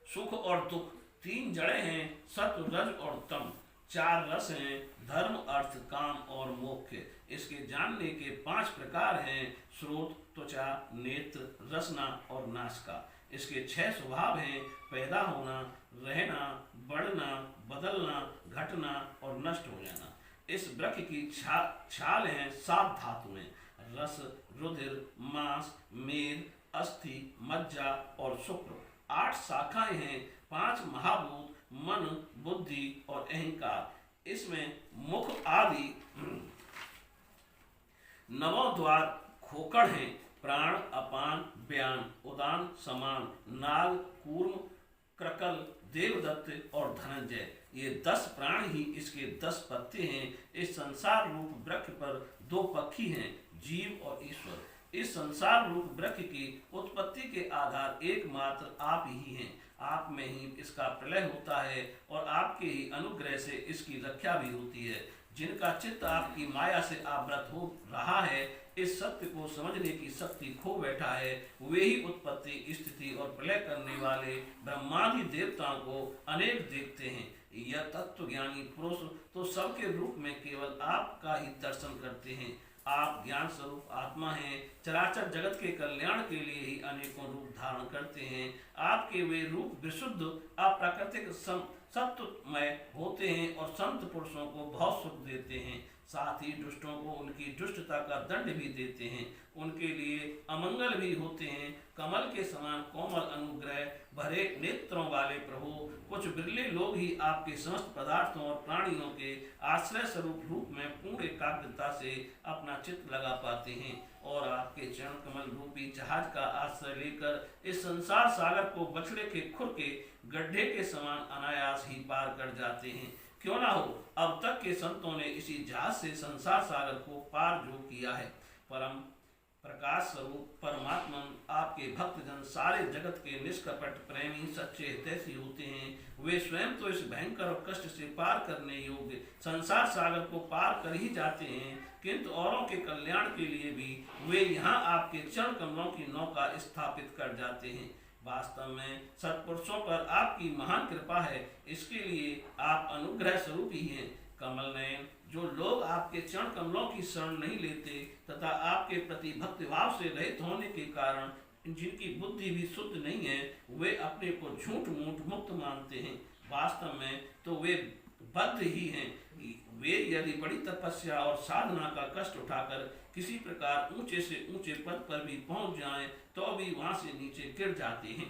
सुख और दुख। 3 जड़ें हैं, सत्व, रज और तम। 4 रस हैं, धर्म, अर्थ, काम और मोक्ष। इसके जानने के 5 प्रकार हैं, स्रोत, त्वचा, नेत्र, रसना और नासिका। इसके 6 स्वभाव हैं, पैदा होना, रहना, बढ़ना, बदलना, घटना और नष्ट हो जाना। इस वृक्ष की छाल हैं 7 धातुएं, रस, रुधिर, मांस, मेद, अस्थि, मज्जा और शुक्र। 8 शाखाएं हैं, 5 महाभूत, मन, बुद्धि और अहंकार। इसमें मुख आदि 9 द्वार खोखड़ हैं, प्राण, अपान, व्यान, उदान, समान, नाग, कूर्म, क्रकल, देवदत्त और धनंजय। ये 10 प्राण ही इसके 10 पत्ते हैं। इस संसार रूप वृक्ष पर 2 पक्षी हैं, जीव और ईश्वर। इस संसार रूप वृक्ष की उत्पत्ति के आधार एकमात्र आप ही हैं। आप में ही इसका प्रलय होता है और आपके ही अनुग्रह से इसकी रक्षा भी होती है। जिनका चित्त आपकी माया से आवृत हो रहा है, इस सत्य को समझने की शक्ति खो बैठा है, वे ही उत्पत्ति, स्थिति और प्रलय करने वाले ब्रह्मादि देवताओं को अनेक देखते हैं। यह तत्व ज्ञानी पुरुष तो सबके रूप में केवल आपका ही दर्शन करते हैं। आप ज्ञान स्वरूप आत्मा हैं, चराचर जगत के कल्याण के लिए ही अनेकों रूप धारण करते हैं। आपके वे रूप विशुद्ध, अप्राकृतिक, सत्वमय होते हैं और संत पुरुषों को बहुत सुख देते हैं। साथ ही दुष्टों को उनकी दुष्टता का दंड भी देते हैं, उनके लिए अमंगल भी होते हैं। कमल के समान कोमल अनुग्रह भरे नेत्रों वाले प्रभु, कुछ बिरले लोग ही आपके समस्त पदार्थों और प्राणियों के आश्रय स्वरूप रूप में पूर्ण एकाग्रता से अपना चित्त लगा पाते हैं और आपके चरण कमल रूपी जहाज का आश्रय लेकर इस संसार सागर को बछड़े के खुर के गड्ढे के समान अनायास ही पार कर जाते हैं। क्यों ना हो, अब तक के संतों ने इसी जहाज से संसार सागर को पार जो किया है। परम प्रकाश स्वरूप परमात्मा आपके भक्तजन सारे जगत के निष्कपट, प्रेमी, सच्चे, हितैषी होते हैं। वे स्वयं तो इस भयंकर और कष्ट से पार करने योग्य संसार सागर को पार कर ही जाते हैं, किंतु औरों के कल्याण के लिए भी वे यहाँ आपके चरण कमलों की नौका स्थापित कर जाते हैं। वास्तव में सत्पुरुषों पर आपकी महान कृपा है, इसके लिए आप अनुग्रह स्वरूप ही हैं। कमल नयन, जो लोग आपके चरण कमलों की शरण नहीं लेते तथा आपके प्रति भक्ति भाव से रहित होने के कारण जिनकी बुद्धि भी शुद्ध नहीं है, वे अपने को झूठ मूठ मुक्त मानते हैं। वास्तव में तो वे बद्ध ही हैं। वे यदि बड़ी तपस्या और साधना का कष्ट उठाकर किसी प्रकार ऊंचे से ऊंचे पद पर भी पहुंच जाएं तो भी वहां से नीचे गिर जाते हैं।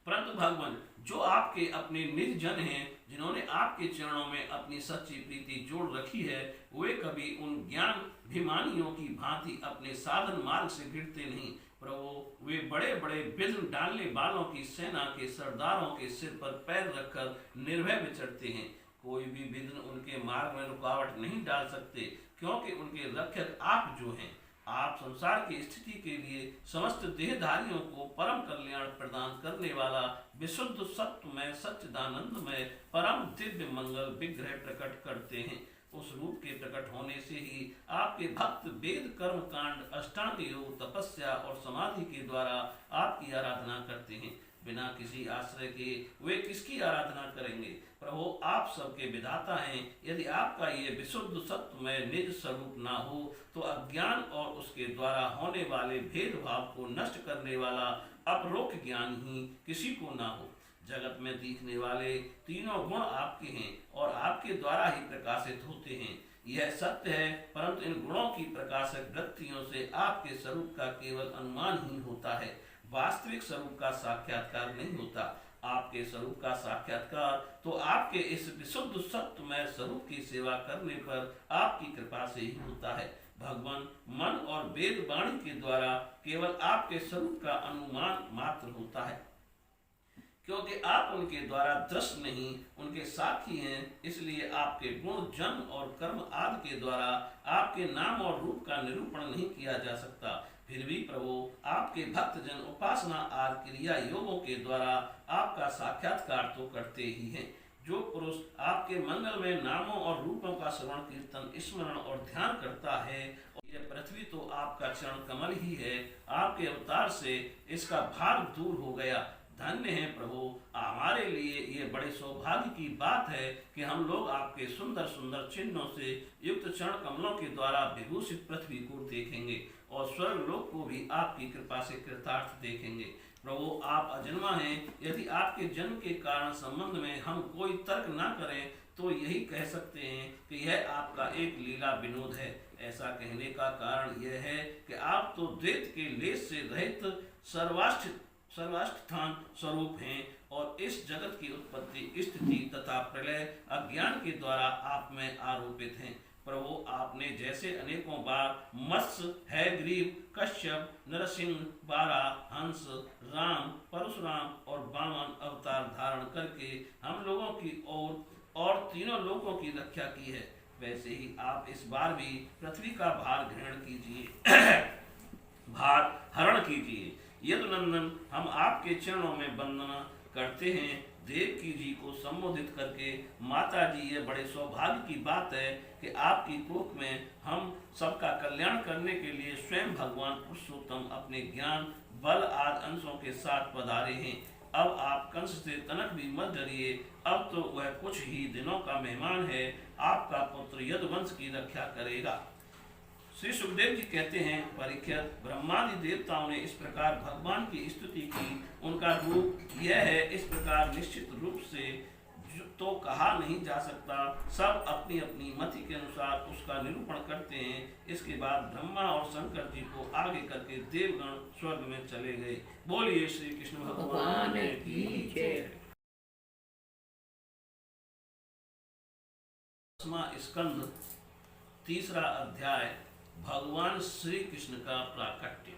परंतु भगवान जो आपके अपने निज जन हैं, जिन्होंने आपके चरणों में अपनी सच्ची प्रीति जोड़ रखी है, वे कभी उन ज्ञान भिमानियों की भांति अपने साधन मार्ग से गिरते नहीं। प्रभु वे बड़े बड़े विघ्न डालने वालों की सेना के सरदारों के सिर पर पैर रखकर निर्भय विचरते हैं। कोई भी विघ्न उनके मार्ग में रुकावट नहीं डाल सकते, क्योंकि उनके रक्षक आप जो हैं। आप संसार की स्थिति के लिए समस्त देहधारियों को परम कल्याण प्रदान करने वाला विशुद्ध सत्वमय सच्चिदानंदमय परम दिव्य मंगल विग्रह प्रकट करते हैं। उस रूप के प्रकट होने से ही आपके भक्त वेद कर्म कांड अष्टांग योग तपस्या और समाधि के द्वारा आपकी आराधना करते हैं। बिना किसी आश्रय के वे किसकी आराधना करेंगे? प्रभु आप सबके विधाता हैं। यदि आपका ये विशुद्ध सत्वमय निज स्वरूप ना हो तो अज्ञान और उसके द्वारा होने वाले भेदभाव को नष्ट करने वाला अपरोक्ष ज्ञान ही किसी को ना हो। जगत में दिखने वाले तीनों गुण आपके हैं और आपके द्वारा ही प्रकाशित होते हैं, यह सत्य है। परंतु इन गुणों की प्रकाशक वृत्तियों से आपके स्वरूप का केवल अनुमान ही होता है, वास्तविक स्वरूप का साक्षात्कार नहीं होता। आपके स्वरूप का साक्षात्कार तो आपके इस विशुद्ध सत्वमय स्वरूप की सेवा करने पर आपकी कृपा से ही होता है। भगवान मन और वेद वाणी के द्वारा केवल आपके स्वरूप का अनुमान मात्र होता है, क्योंकि आप उनके द्वारा दृश्य नहीं उनके साथी हैं। इसलिए आपके गुण जन्म और कर्म आदि के द्वारा आपके नाम और रूप का निरूपण नहीं किया जा सकता। फिर भी प्रभु आपके भक्त जन उपासना आदि क्रिया योगों के द्वारा आपका साक्षात्कार तो करते ही हैं। जो पुरुष आपके मंगल में नामों और रूपों का श्रवण कीर्तन स्मरण और ध्यान करता है, और यह पृथ्वी तो आपका चरण कमल ही है। आपके अवतार से इसका भार दूर हो गया। धन्य है प्रभु, हमारे लिए ये बड़े सौभाग्य की बात है कि हम लोग आपके सुंदर सुंदर चिन्हों से युक्त चरण कमलों के द्वारा विभूषित पृथ्वी को देखेंगे और स्वर्ग लोक को भी आपकी कृपा से कृतार्थ देखेंगे। प्रभु आप अजन्मा हैं। यदि आपके जन्म के कारण संबंध में हम कोई तर्क ना करें तो यही कह सकते हैं कि यह आपका एक लीला विनोद है। ऐसा कहने का कारण यह है कि आप तो द्वैत के लेस से रहित सर्वाष्ठान स्वरूप हैं और इस जगत की उत्पत्ति स्थिति तथा प्रलय अज्ञान के द्वारा आप में आरोपित हैं। प्रभु आपने जैसे अनेकों बार मत्स्य हैग्रीव कश्यप नरसिंह बारा हंस राम परशुराम और वामन अवतार धारण करके हम लोगों की और तीनों लोगों की रक्षा की है, वैसे ही आप इस बार भी पृथ्वी का भार ग्रहण कीजिए भार हरण कीजिए। यदुनंदन हम आपके चरणों में वंदना करते हैं। देवकी जी को संबोधित करके माता जी, ये बड़े सौभाग्य की बात है कि आपकी कोख में हम सबका कल्याण करने के लिए स्वयं भगवान पुरुषोत्तम अपने ज्ञान बल आदि अंशों के साथ पधारे हैं। अब आप कंस से तनक भी मत डरिए, अब तो वह कुछ ही दिनों का मेहमान है। आपका पुत्र यदुवंश की रक्षा करेगा। श्री सुखदेव जी कहते हैं, परीक्षित ब्रह्मादि देवताओं ने इस प्रकार भगवान की स्तुति की। उनका रूप यह है, इस प्रकार निश्चित रूप से तो कहा नहीं जा सकता। सब अपनी अपनी मति के अनुसार उसका निरूपण करते हैं। इसके बाद ब्रह्मा और शंकर जी को आगे करके देवगण स्वर्ग में चले गए। बोलिए श्री कृष्ण भगवान की जय। स्कंद तीसरा अध्याय, भगवान श्री कृष्ण का प्राकट्य।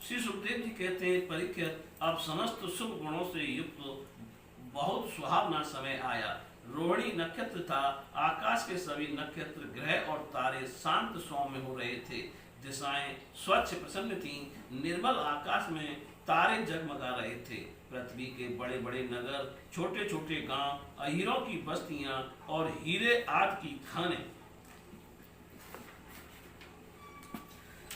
श्री सुखदेव जी कहते हैं, परीक्षित अब समस्त शुभ गुणों से युक्त बहुत सुहावना समय आया। रोहिणी नक्षत्र था। आकाश के सभी नक्षत्र ग्रह और तारे शांत सौम्य हो रहे थे। दिशाएं स्वच्छ प्रसन्न थीं। निर्मल आकाश में तारे जगमगा रहे थे। पृथ्वी के बड़े बड़े नगर, छोटे छोटे गांव, अहीरों की बस्तियां और हीरे आदि की खानें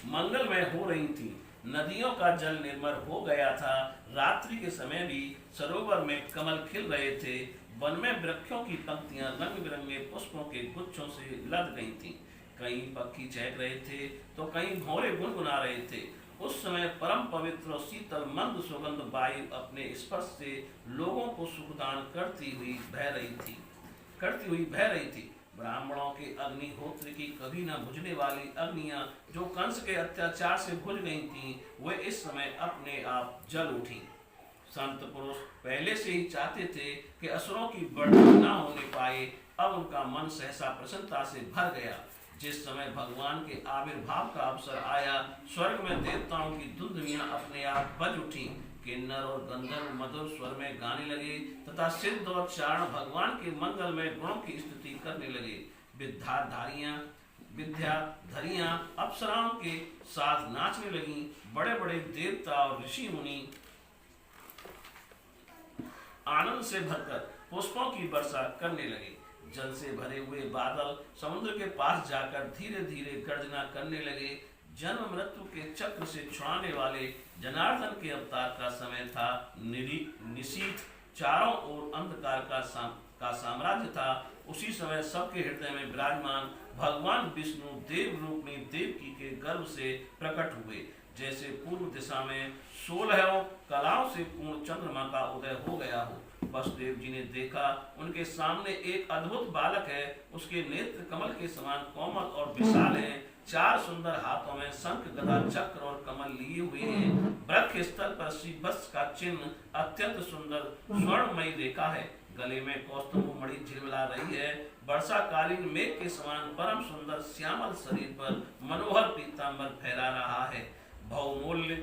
मंगलमय हो रही थी। नदियों का जल निर्मल हो गया था। रात्रि के समय भी सरोवर में कमल खिल रहे थे। वन में वृक्षों की पंक्तियां रंग बिरंगे पुष्पों के गुच्छों से लद गई थीं। कहीं पक्षी चहक रहे थे तो कहीं भौरे गुनगुना रहे थे। उस समय परम पवित्र और शीतल मंद सुगंध वायु अपने स्पर्श से लोगों को सुखदान करती हुई बह रही थी। ब्राह्मणों के अग्निहोत्र की कभी न बुझने वाली अग्नियां जो कंस के अत्याचार से बुझ गई थीं, वे इस समय अपने आप जल उठी। संत पुरुष पहले से ही चाहते थे कि असुरों की बढ़ती न होने पाए, अब उनका मन सहसा प्रसन्नता से भर गया। जिस समय भगवान के आविर्भाव का अवसर आया, स्वर्ग में देवताओं की धुंधुमियां अपने आप बज उठी। किन्नर और गंधर्व मधुर स्वर में गाने लगे तथा सिद्ध और चारण भगवान के मंगलमय गुणों की स्तुति करने लगे। विद्याधरियां अप्सराओं के साथ नाचने लगी। बड़े बड़े देवता और ऋषि मुनि आनंद से भरकर पुष्पों की वर्षा करने लगे। जल से भरे हुए बादल समुद्र के पास जाकर धीरे धीरे गर्जना करने लगे। जन्म मृत्यु के चक्र से छुड़ाने वाले जनार्दन के अवतार का समय था। निशीथ चारों ओर अंधकार का साम्राज्य था। उसी समय सबके हृदय में विराजमान भगवान विष्णु देव रूपनी देवकी के गर्भ से प्रकट हुए। जैसे पूर्व दिशा में 16 कलाओं से पूर्ण चंद्रमा का उदय हो गया हो। वसुदेव जी ने देखा, उनके सामने एक अद्भुत बालक है। उसके नेत्र कमल के समान कोमल और विशाल हैं। 4 सुंदर हाथों में शंख, गदा, चक्र और कमल लिए हुए हैं। वृक्ष स्थल पर श्रीवत्स का चिन्ह अत्यंत सुंदर स्वर्णमयी रेखा है। गले में कौस्तुभ मणि झिलमिला रही है। वर्षाकालीन मेघ के समान परम सुंदर श्यामल शरीर पर मनोहर पीतांबर फहरा रहा है। बहुमूल्य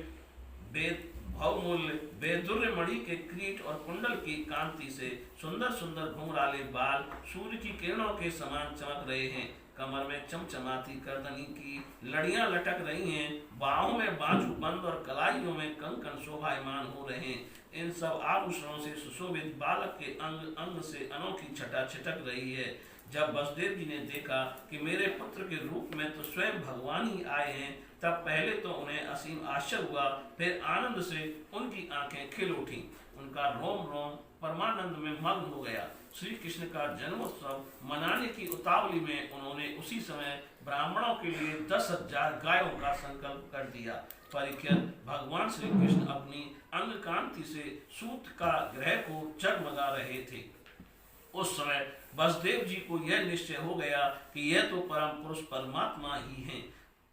वैदुर्य मणि के क्रीट और कुंडल की कांति से सुंदर सुंदर घुंघराले बाल सूर्य की किरणों के समान चमक रहे हैं। कमर में चमचमाती करदनी की लड़ियां लटक रही हैं। बाहों में बाजू बंद और कलाइयों में कंकण शोभायमान हो रहे हैं। इन सब आभूषणों से सुशोभित बालक के अंग अंग से अनोखी छटा छिटक रही है। जब वसुदेव जी ने देखा कि मेरे पुत्र के रूप में तो स्वयं भगवान ही आए हैं, तब पहले तो उन्हें असीम आश्चर्य हुआ, फिर आनंद से उनकी आंखें खिल उठी। उनका रोम रोम परमानंद में मग्न हो गया। श्री कृष्ण का जन्मोत्सव मनाने की उतावली में उन्होंने उसी समय ब्राह्मणों के लिए 10,000 गायों का संकल्प कर दिया। परीक्षित भगवान श्री कृष्ण अपनी अंग कांति से सूत का ग्रह को जगमगा रहे थे। उस समय वसुदेव जी को यह निश्चय हो गया कि यह तो परम पुरुष परमात्मा ही हैं।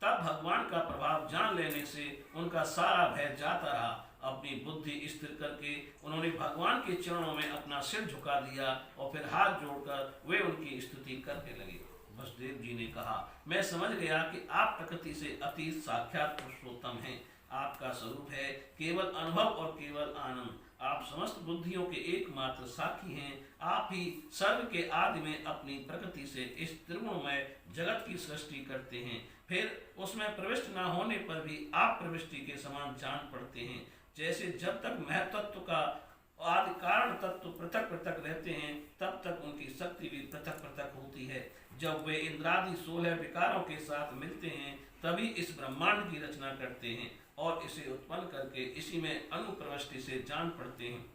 तब भगवान का प्रभाव जान लेने से उनका सारा भय जाता रहा। अपनी बुद्धि स्थिर करके उन्होंने भगवान के चरणों में अपना सिर झुका दिया और फिर हाथ जोड़कर वे उनकी स्तुति करने लगे। वसुदेव जी ने कहा, मैं समझ गया कि आप प्रकृति से अतीत साक्षात पुरुषोत्तम हैं। आपका स्वरूप है केवल अनुभव और केवल आनंद। आप समस्त बुद्धियों के एकमात्र साक्षी हैं। आप ही सर्व के आदि में अपनी प्रकृति से इस त्रिगुणमय जगत की सृष्टि करते हैं। फिर उसमें प्रविष्ट न होने पर भी आप प्रविष्टि के समान जान पड़ते हैं। जैसे जब तक महत्त्व का आदि कारण तत्व पृथक पृथक रहते हैं, तब तक उनकी शक्ति भी पृथक पृथक होती है। जब वे इंद्रादि 16 विकारों के साथ मिलते हैं, तभी इस ब्रह्मांड की रचना करते हैं और इसे उत्पन्न करके इसी में अनुप्रविष्टि से जान पड़ते हैं।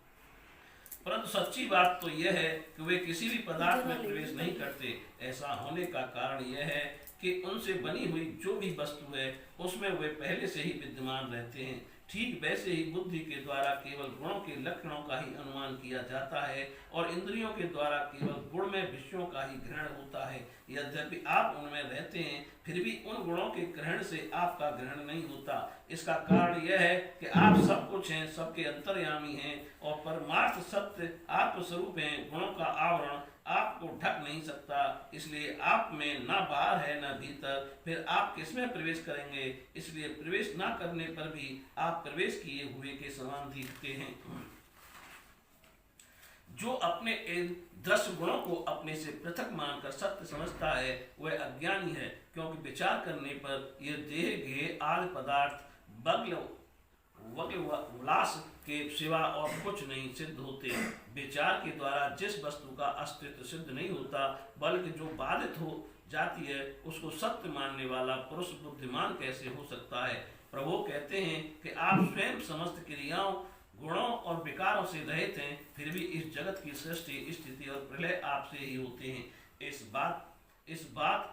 परंतु सच्ची बात तो यह है कि वे किसी भी पदार्थ में प्रवेश नहीं करते। ऐसा होने का कारण यह है कि उनसे बनी हुई जो भी वस्तु है, उसमें वे पहले से ही विद्यमान रहते हैं। ठीक वैसे ही बुद्धि के द्वारा केवल गुणों के लक्षणों का ही अनुमान किया जाता है और इंद्रियों के द्वारा केवल गुण में विषयों का ही ग्रहण होता है। यद्यपि आप उनमें रहते हैं, फिर भी उन गुणों के ग्रहण से आपका ग्रहण नहीं होता। इसका कारण यह है कि आप सब कुछ हैं, सबके अंतर्यामी हैं और परमार्थ सत्य आत्मस्वरूप हैं। गुणों का आवरण आपको ढक नहीं सकता, इसलिए आप में न बाहर है न भीतर। फिर आप किसमें प्रवेश करेंगे? इसलिए प्रवेश न करने पर भी आप प्रवेश किए हुए के समान दिखते हैं। जो अपने इन 10 गुणों को अपने से पृथक मानकर सत्य समझता है, वह अज्ञानी है, क्योंकि विचार करने पर यह देह गेह आदि पदार्थ उल्लास के सिवा और कुछ नहीं सिद्ध होते। विचार के द्वारा जिस वस्तु का अस्तित्व सिद्ध नहीं होता, बल्कि जो बाधित हो जाती है, उसको सत्य मानने वाला पुरुष बुद्धिमान कैसे हो सकता है? प्रभु कहते हैं कि आप स्वयं समस्त क्रियाओं, गुणों और विकारों से रहित हैं, फिर भी इस जगत की सृष्टि, स्थिति और प्रलय आपसे ही होते हैं। इस बात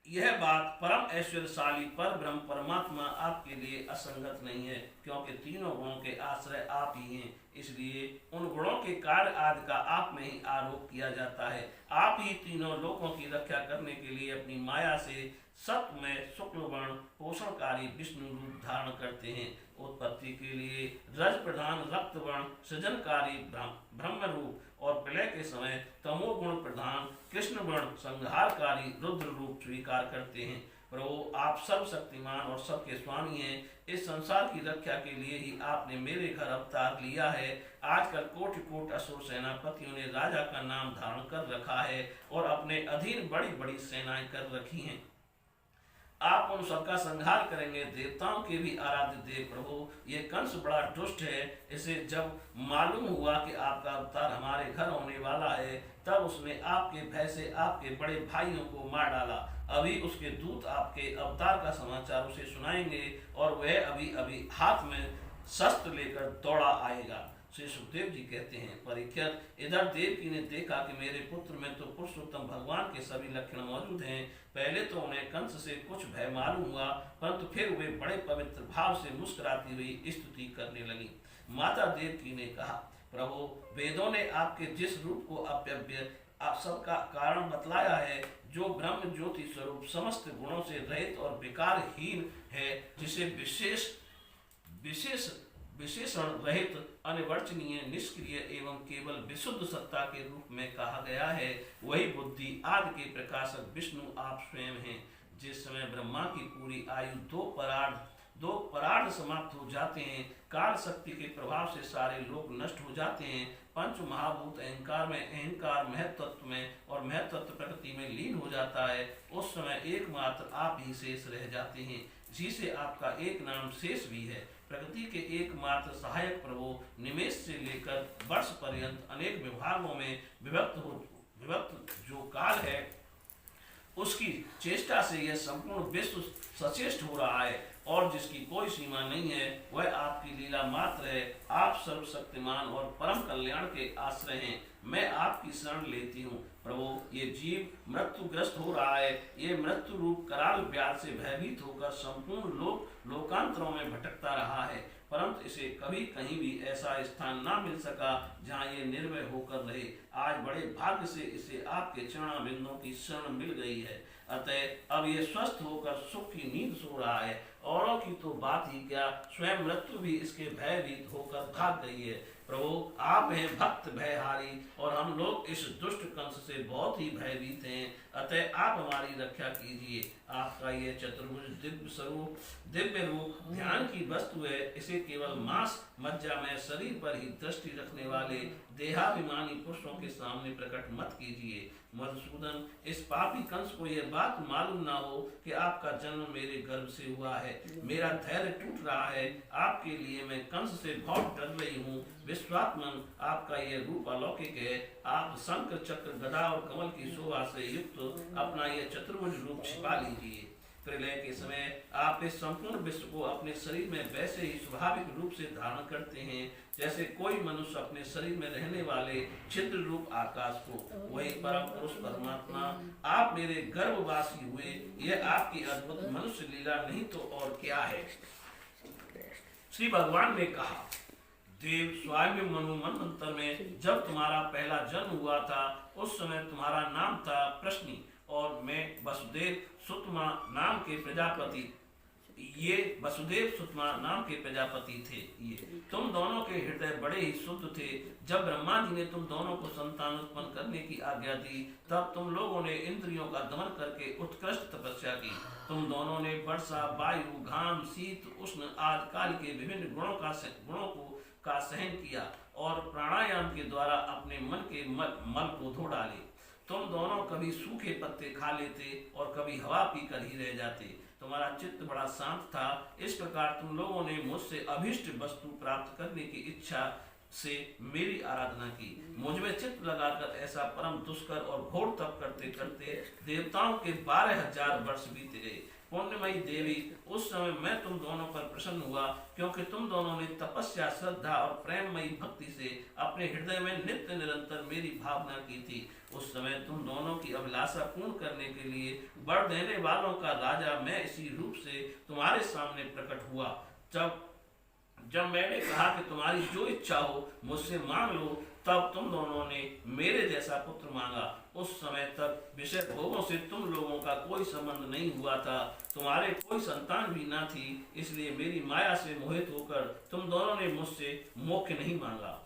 यह बात परम ऐश्वर्यशाली पर ब्रह्म परमात्मा आपके लिए असंगत नहीं है, क्योंकि तीनों गुणों के आश्रय आप ही हैं। इसलिए उन गुणों के कार्य आदि का आप में ही आरोप किया जाता है। आप ही तीनों लोकों की रक्षा करने के लिए अपनी माया से सत्व में शुक्ल वर्ण पोषणकारी विष्णु रूप धारण करते हैं। उत्पत्ति के लिए रज प्रधान रक्त वर्ण सृजनकारी ब्रह्म रूप और प्रलय के समय तमोगुण प्रधान कृष्ण वर्ण संहारकारी रुद्र रूप स्वीकार करते हैं। प्रभु आप सब शक्तिमान और सबके स्वामी हैं। इस संसार की रक्षा के लिए ही आपने मेरे घर अवतार लिया है। आजकल कोटि कोट असुर सेनापतियों ने राजा का नाम धारण कर रखा है और अपने अधीन बड़ी बड़ी सेनाएं कर रखी हैं। आप उन सबका संहार करेंगे। देवताओं के भी आराध्य देव प्रभु ये कंस बड़ा दुष्ट है। इसे जब मालूम हुआ कि आपका अवतार हमारे घर होने वाला है, तब उसने आपके भय से आपके बड़े भाइयों को मार डाला। अभी उसके दूत आपके अवतार का समाचार उसे सुनाएंगे और वह अभी अभी हाथ में शस्त्र लेकर दौड़ा आएगा। श्री सुखदेव जी कहते हैं, परीक्षित, इधर देवकी ने देखा कि मेरे पुत्र में तो पुरुषोत्तम भगवान के सभी लक्षण मौजूद हैं। पहले तो उन्हें कंस से कुछ भय मालूम हुआ, परंतु फिर वे बड़े पवित्र भाव से मुस्कुराती हुई स्तुति करने लगी। माता देवकी ने कहा, प्रभु वेदों ने आपके जिस रूप को अव्यव्य आप सबका कारण बतलाया है, जो ब्रह्म ज्योति स्वरूप समस्त गुणों से रहित और विकारहीन है, जिसे विशेषण रहित अनिवर्चनीय निष्क्रिय एवं केवल विशुद्ध सत्ता के रूप में कहा गया है, वही बुद्धि आदि के प्रकाशक विष्णु आप स्वयं हैं। जिस समय ब्रह्मा की पूरी आयु दो परार्ध समाप्त हो जाते हैं, काल शक्ति के प्रभाव से सारे लोग नष्ट हो जाते हैं, पंच महाभूत अहंकार में, अहंकार महत्त्व में और महत्त्व प्रकृति में लीन हो जाता है, उस समय एकमात्र आप ही शेष रह जाते हैं, जिसे आपका एक नाम शेष भी है। प्रकृति के एकमात्र सहायक प्रभु निमेष से लेकर वर्ष पर्यंत अनेक विभागों में विभक्त जो काल है, उसकी चेष्टा से यह संपूर्ण विश्व सचेष्ट हो रहा है और जिसकी कोई सीमा नहीं है, वह आपकी लीला मात्र है। आप सर्वशक्तिमान और परम कल्याण के आश्रय हैं। मैं आपकी शरण लेती हूँ। प्रभु ये जीव मृत्युग्रस्त हो रहा है। ये मृत्यु रूप कराल व्याध से भयभीत होकर संपूर्ण लोकांतरों में भटकता रहा है, परंतु इसे कभी कहीं भी ऐसा स्थान ना मिल सका जहाँ ये निर्भय होकर रहे। आज बड़े भाग्य से इसे आपके चरणाबिंदों की शरण मिल गई है, अतः अब ये स्वस्थ होकर सुख की नींद सो रहा है। औरों की तो बात ही क्या, स्वयं मृत्यु भी इसके भयभीत होकर भाग गई है। प्रभु आप हैं भक्त भयहारी और हम लोग इस दुष्ट कंस से बहुत ही भयभीत हैं, अतः आप हमारी रक्षा कीजिए। आपका ये चतुर्भुज दिव्य स्वरूप दिव्य रूप ध्यान की वस्तु है। इसे केवल मांस मज्जा में शरीर पर ही दृष्टि रखने वाले देहाभिमानी पुरुषों के सामने प्रकट मत कीजिए। मधुसूदन, इस पापी कंस को यह बात मालूम ना हो कि आपका जन्म मेरे गर्भ से हुआ है। मेरा धैर्य टूट रहा है। आपके लिए मैं कंस से बहुत डर रही हूँ। विश्वात्मन, आपका यह रूप अलौकिक है। आप शंख चक्र गदा और कमल की शोभा से युक्त अपना यह चतुर्भुज रूप छिपा लीजिए। प्रलय के समय आप इस संपूर्ण विश्व को अपने शरीर में वैसे ही स्वाभाविक रूप से धारण करते हैं जैसे कोई मनुष्य अपने शरीर में रहने वाले छिद्र रूप आकाश को। वही परम पुरुष परमात्मा आप मेरे गर्भवासी हुए। यह आपकी अद्भुत मनुष्य लीला नहीं तो और क्या है। श्री भगवान ने कहा, देव स्वामी मनु मनवंतर में जब तुम्हारा पहला जन्म हुआ था, उस समय तुम्हारा नाम था प्रश्नि और मैं वसुदेव सुतमा नाम के प्रजापति थे। ये तुम दोनों के हृदय बड़े ही शुद्ध थे। जब ब्रह्मा जी ने तुम दोनों को संतान उत्पन्न करने की आज्ञा दी, तब तुम लोगों ने इंद्रियों का दमन करके उत्कृष्ट तपस्या की। तुम दोनों ने वर्षा, वायु, घाम, शीत, उष्ण आदि काल के विभिन्न गुणों का सहन किया और प्राणायाम के द्वारा अपने मन के मल को धो डाले। तुम दोनों कभी सूखे पत्ते खा लेते और कभी हवा पीकर ही रह जाते। तुम्हारा चित्त बड़ा शांत था। इस प्रकार तुम लोगों ने मुझसे अभिष्ट वस्तु प्राप्त करने की इच्छा से मेरी आराधना की। मुझ में चित्त लगाकर ऐसा परम दुष्कर और घोर तप करते करते देवताओं के 12,000 वर्ष बीत गए। पुण्यमयी देवी, उस समय मैं तुम दोनों पर प्रसन्न हुआ, क्योंकि तुम दोनों ने तपस्या, श्रद्धा और प्रेममयी भक्ति से अपने हृदय में नित्य निरंतर मेरी भावना की थी। उस समय तुम दोनों की अभिलाषा पूर्ण करने के लिए वर देने वालों का राजा मैं इसी रूप से तुम्हारे सामने प्रकट हुआ। जब जब मैंने कहा कि तुम्हारी जो इच्छा हो मुझसे मांग लो, तब तुम दोनों ने मेरे जैसा पुत्र मांगा। उस समय तक विषय भोगों से तुम लोगों का कोई संबंध नहीं हुआ था, तुम्हारे कोई संतान भी ना थी, इसलिए मेरी माया से मोहित होकर तुम दोनों ने मुझसे मोक्ष नहीं मांगा।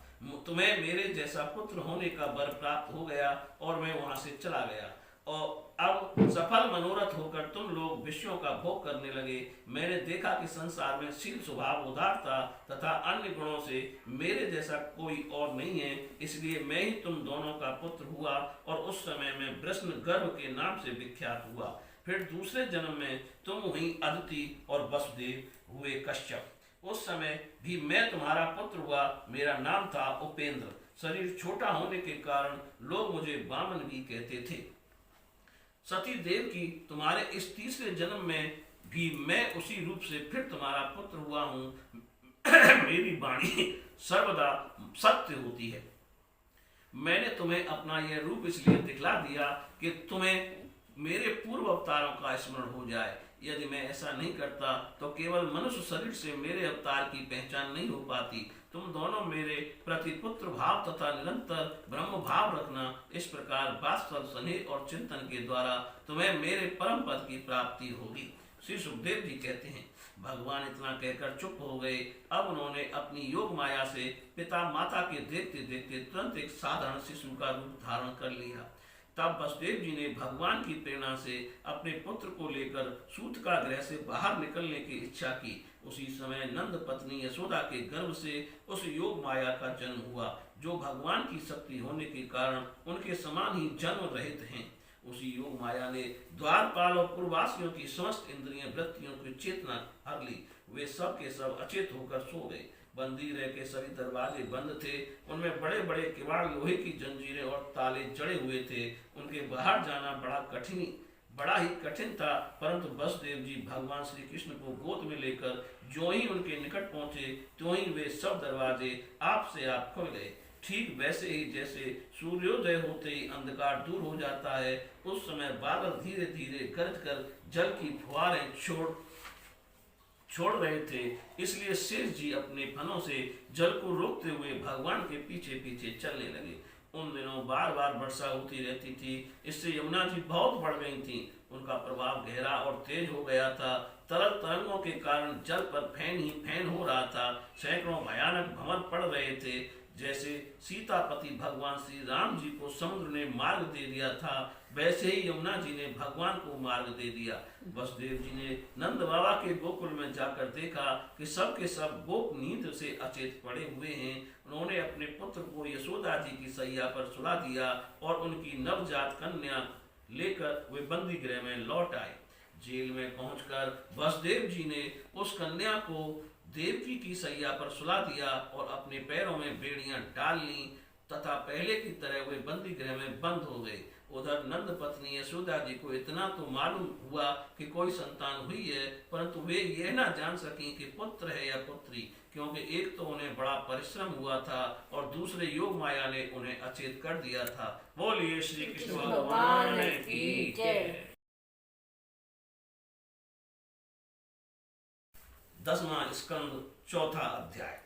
तुम्हें मेरे जैसा पुत्र होने का वर प्राप्त हो गया और मैं वहां से चला गया, और अब सफल मनोरथ होकर तुम लोग विषयों का भोग करने लगे। मैंने देखा कि संसार में शील, स्वभाव, उदारता तथा अन्य गुणों से मेरे जैसा कोई और नहीं है, इसलिए मैं ही तुम दोनों का पुत्र हुआ और उस समय मैं वृष्ण गर्भ के नाम से विख्यात हुआ। फिर दूसरे जन्म में तुम हुई अदिति और वसुदेव हुए कश्यप। उस समय भी मैं तुम्हारा पुत्र हुआ, मेरा नाम था उपेंद्र। शरीर छोटा होने के कारण लोग मुझे वामन भी कहते थे। सती देव की, तुम्हारे इस तीसरे जन्म में भी मैं उसी रूप से फिर तुम्हारा पुत्र हुआ हूँ। मेरी वाणी सर्वदा सत्य होती है। मैंने तुम्हें अपना यह रूप इसलिए दिखला दिया कि तुम्हें मेरे पूर्व अवतारों का स्मरण हो जाए। यदि मैं ऐसा नहीं करता तो केवल मनुष्य शरीर से मेरे अवतार की पहचान नहीं हो पाती। तुम दोनों मेरे प्रति पुत्र भाव तथा निरंतर ब्रह्म भाव रखना। इस प्रकार वास्तव, स्नेह और चिंतन के द्वारा तुम्हें मेरे परम पद की प्राप्ति होगी। श्री सुखदेव जी कहते हैं, भगवान इतना कहकर चुप हो गए। अब उन्होंने अपनी योग माया से पिता माता के देखते देखते तुरंत एक साधारण शिशु का रूप धारण कर लिया। तब वसुदेव जी ने भगवान की प्रेरणा से अपने पुत्र को लेकर सूतका गृह से बाहर निकलने की इच्छा की। उसी समय नंद पत्नी यशोदा के गर्भ से उस योग माया का जन्म हुआ, जो भगवान की शक्ति होने के कारण उनके समान ही जन्म रहित हैं। उसी योग माया ने द्वारपाल और पूर्ववासियों की समस्त इंद्रिय वृत्तियों की चेतना हर ली। वे सब के सब अचेत होकर सो गए। बंदी रह के सभी दरवाजे बंद थे, उनमें बड़े बड़े किवाड़, लोहे की जंजीरें और ताले जड़े हुए थे। उनके बाहर जाना बड़ा ही कठिन था, परंतु वसुदेव जी भगवान श्री कृष्ण को गोद में लेकर जो ही उनके निकट पहुंचे, त्यों ही वे सब दरवाजे आप से आप खुल गए। ठीक वैसे ही जैसे सूर्योदय होते ही अंधकार दूर हो जाता है, उस समय बादल धीरे धीरे गरज कर जल की फुहारें छोड़ रहे थे। इसलिए शेष जी अपने फनों से जल को रोकते हुए भगवान के पीछे पीछे चलने लगे। उन दिनों बार बार वर्षा होती रहती थी, इससे यमुना जी बहुत बढ़ गई थी। उनका प्रभाव गहरा और तेज हो गया था। तरल तरंगों के कारण जल पर फैन ही फैन हो रहा था। सैकड़ों भयानक भंवर पड़ रहे थे। जैसे सीतापति भगवान श्री राम जी को समुद्र ने मार्ग दे दिया था, वैसे ही यमुना जी ने भगवान को मार्ग दे दिया। वसुदेव जी ने नंद बाबा के गोकुल में जाकर देखा कि सब के सब गोप नींद से अचेत पड़े हुए हैं। उन्होंने अपने पुत्र को यशोदा जी की सैया पर सुला दिया और उनकी नवजात कन्या लेकर वे बंदी गृह में लौट आए। जेल में पहुंचकर वसुदेव जी ने उस कन्या को देवकी की सैया पर सुला दिया और अपने पैरों में बेड़ियां डाल ली तथा पहले की तरह वे बंदी गृह में बंद हो गए। उधर नंद पत्नी यशोदा जी को इतना तो मालूम हुआ कि कोई संतान हुई है, परंतु वे यह ना जान सकी कि पुत्र है या पुत्री, क्योंकि एक तो उन्हें बड़ा परिश्रम हुआ था और दूसरे योग माया ने उन्हें अचेत कर दिया था। बोलिए श्री कृष्ण भगवान की जय। 10वां स्कंद, चौथा अध्याय।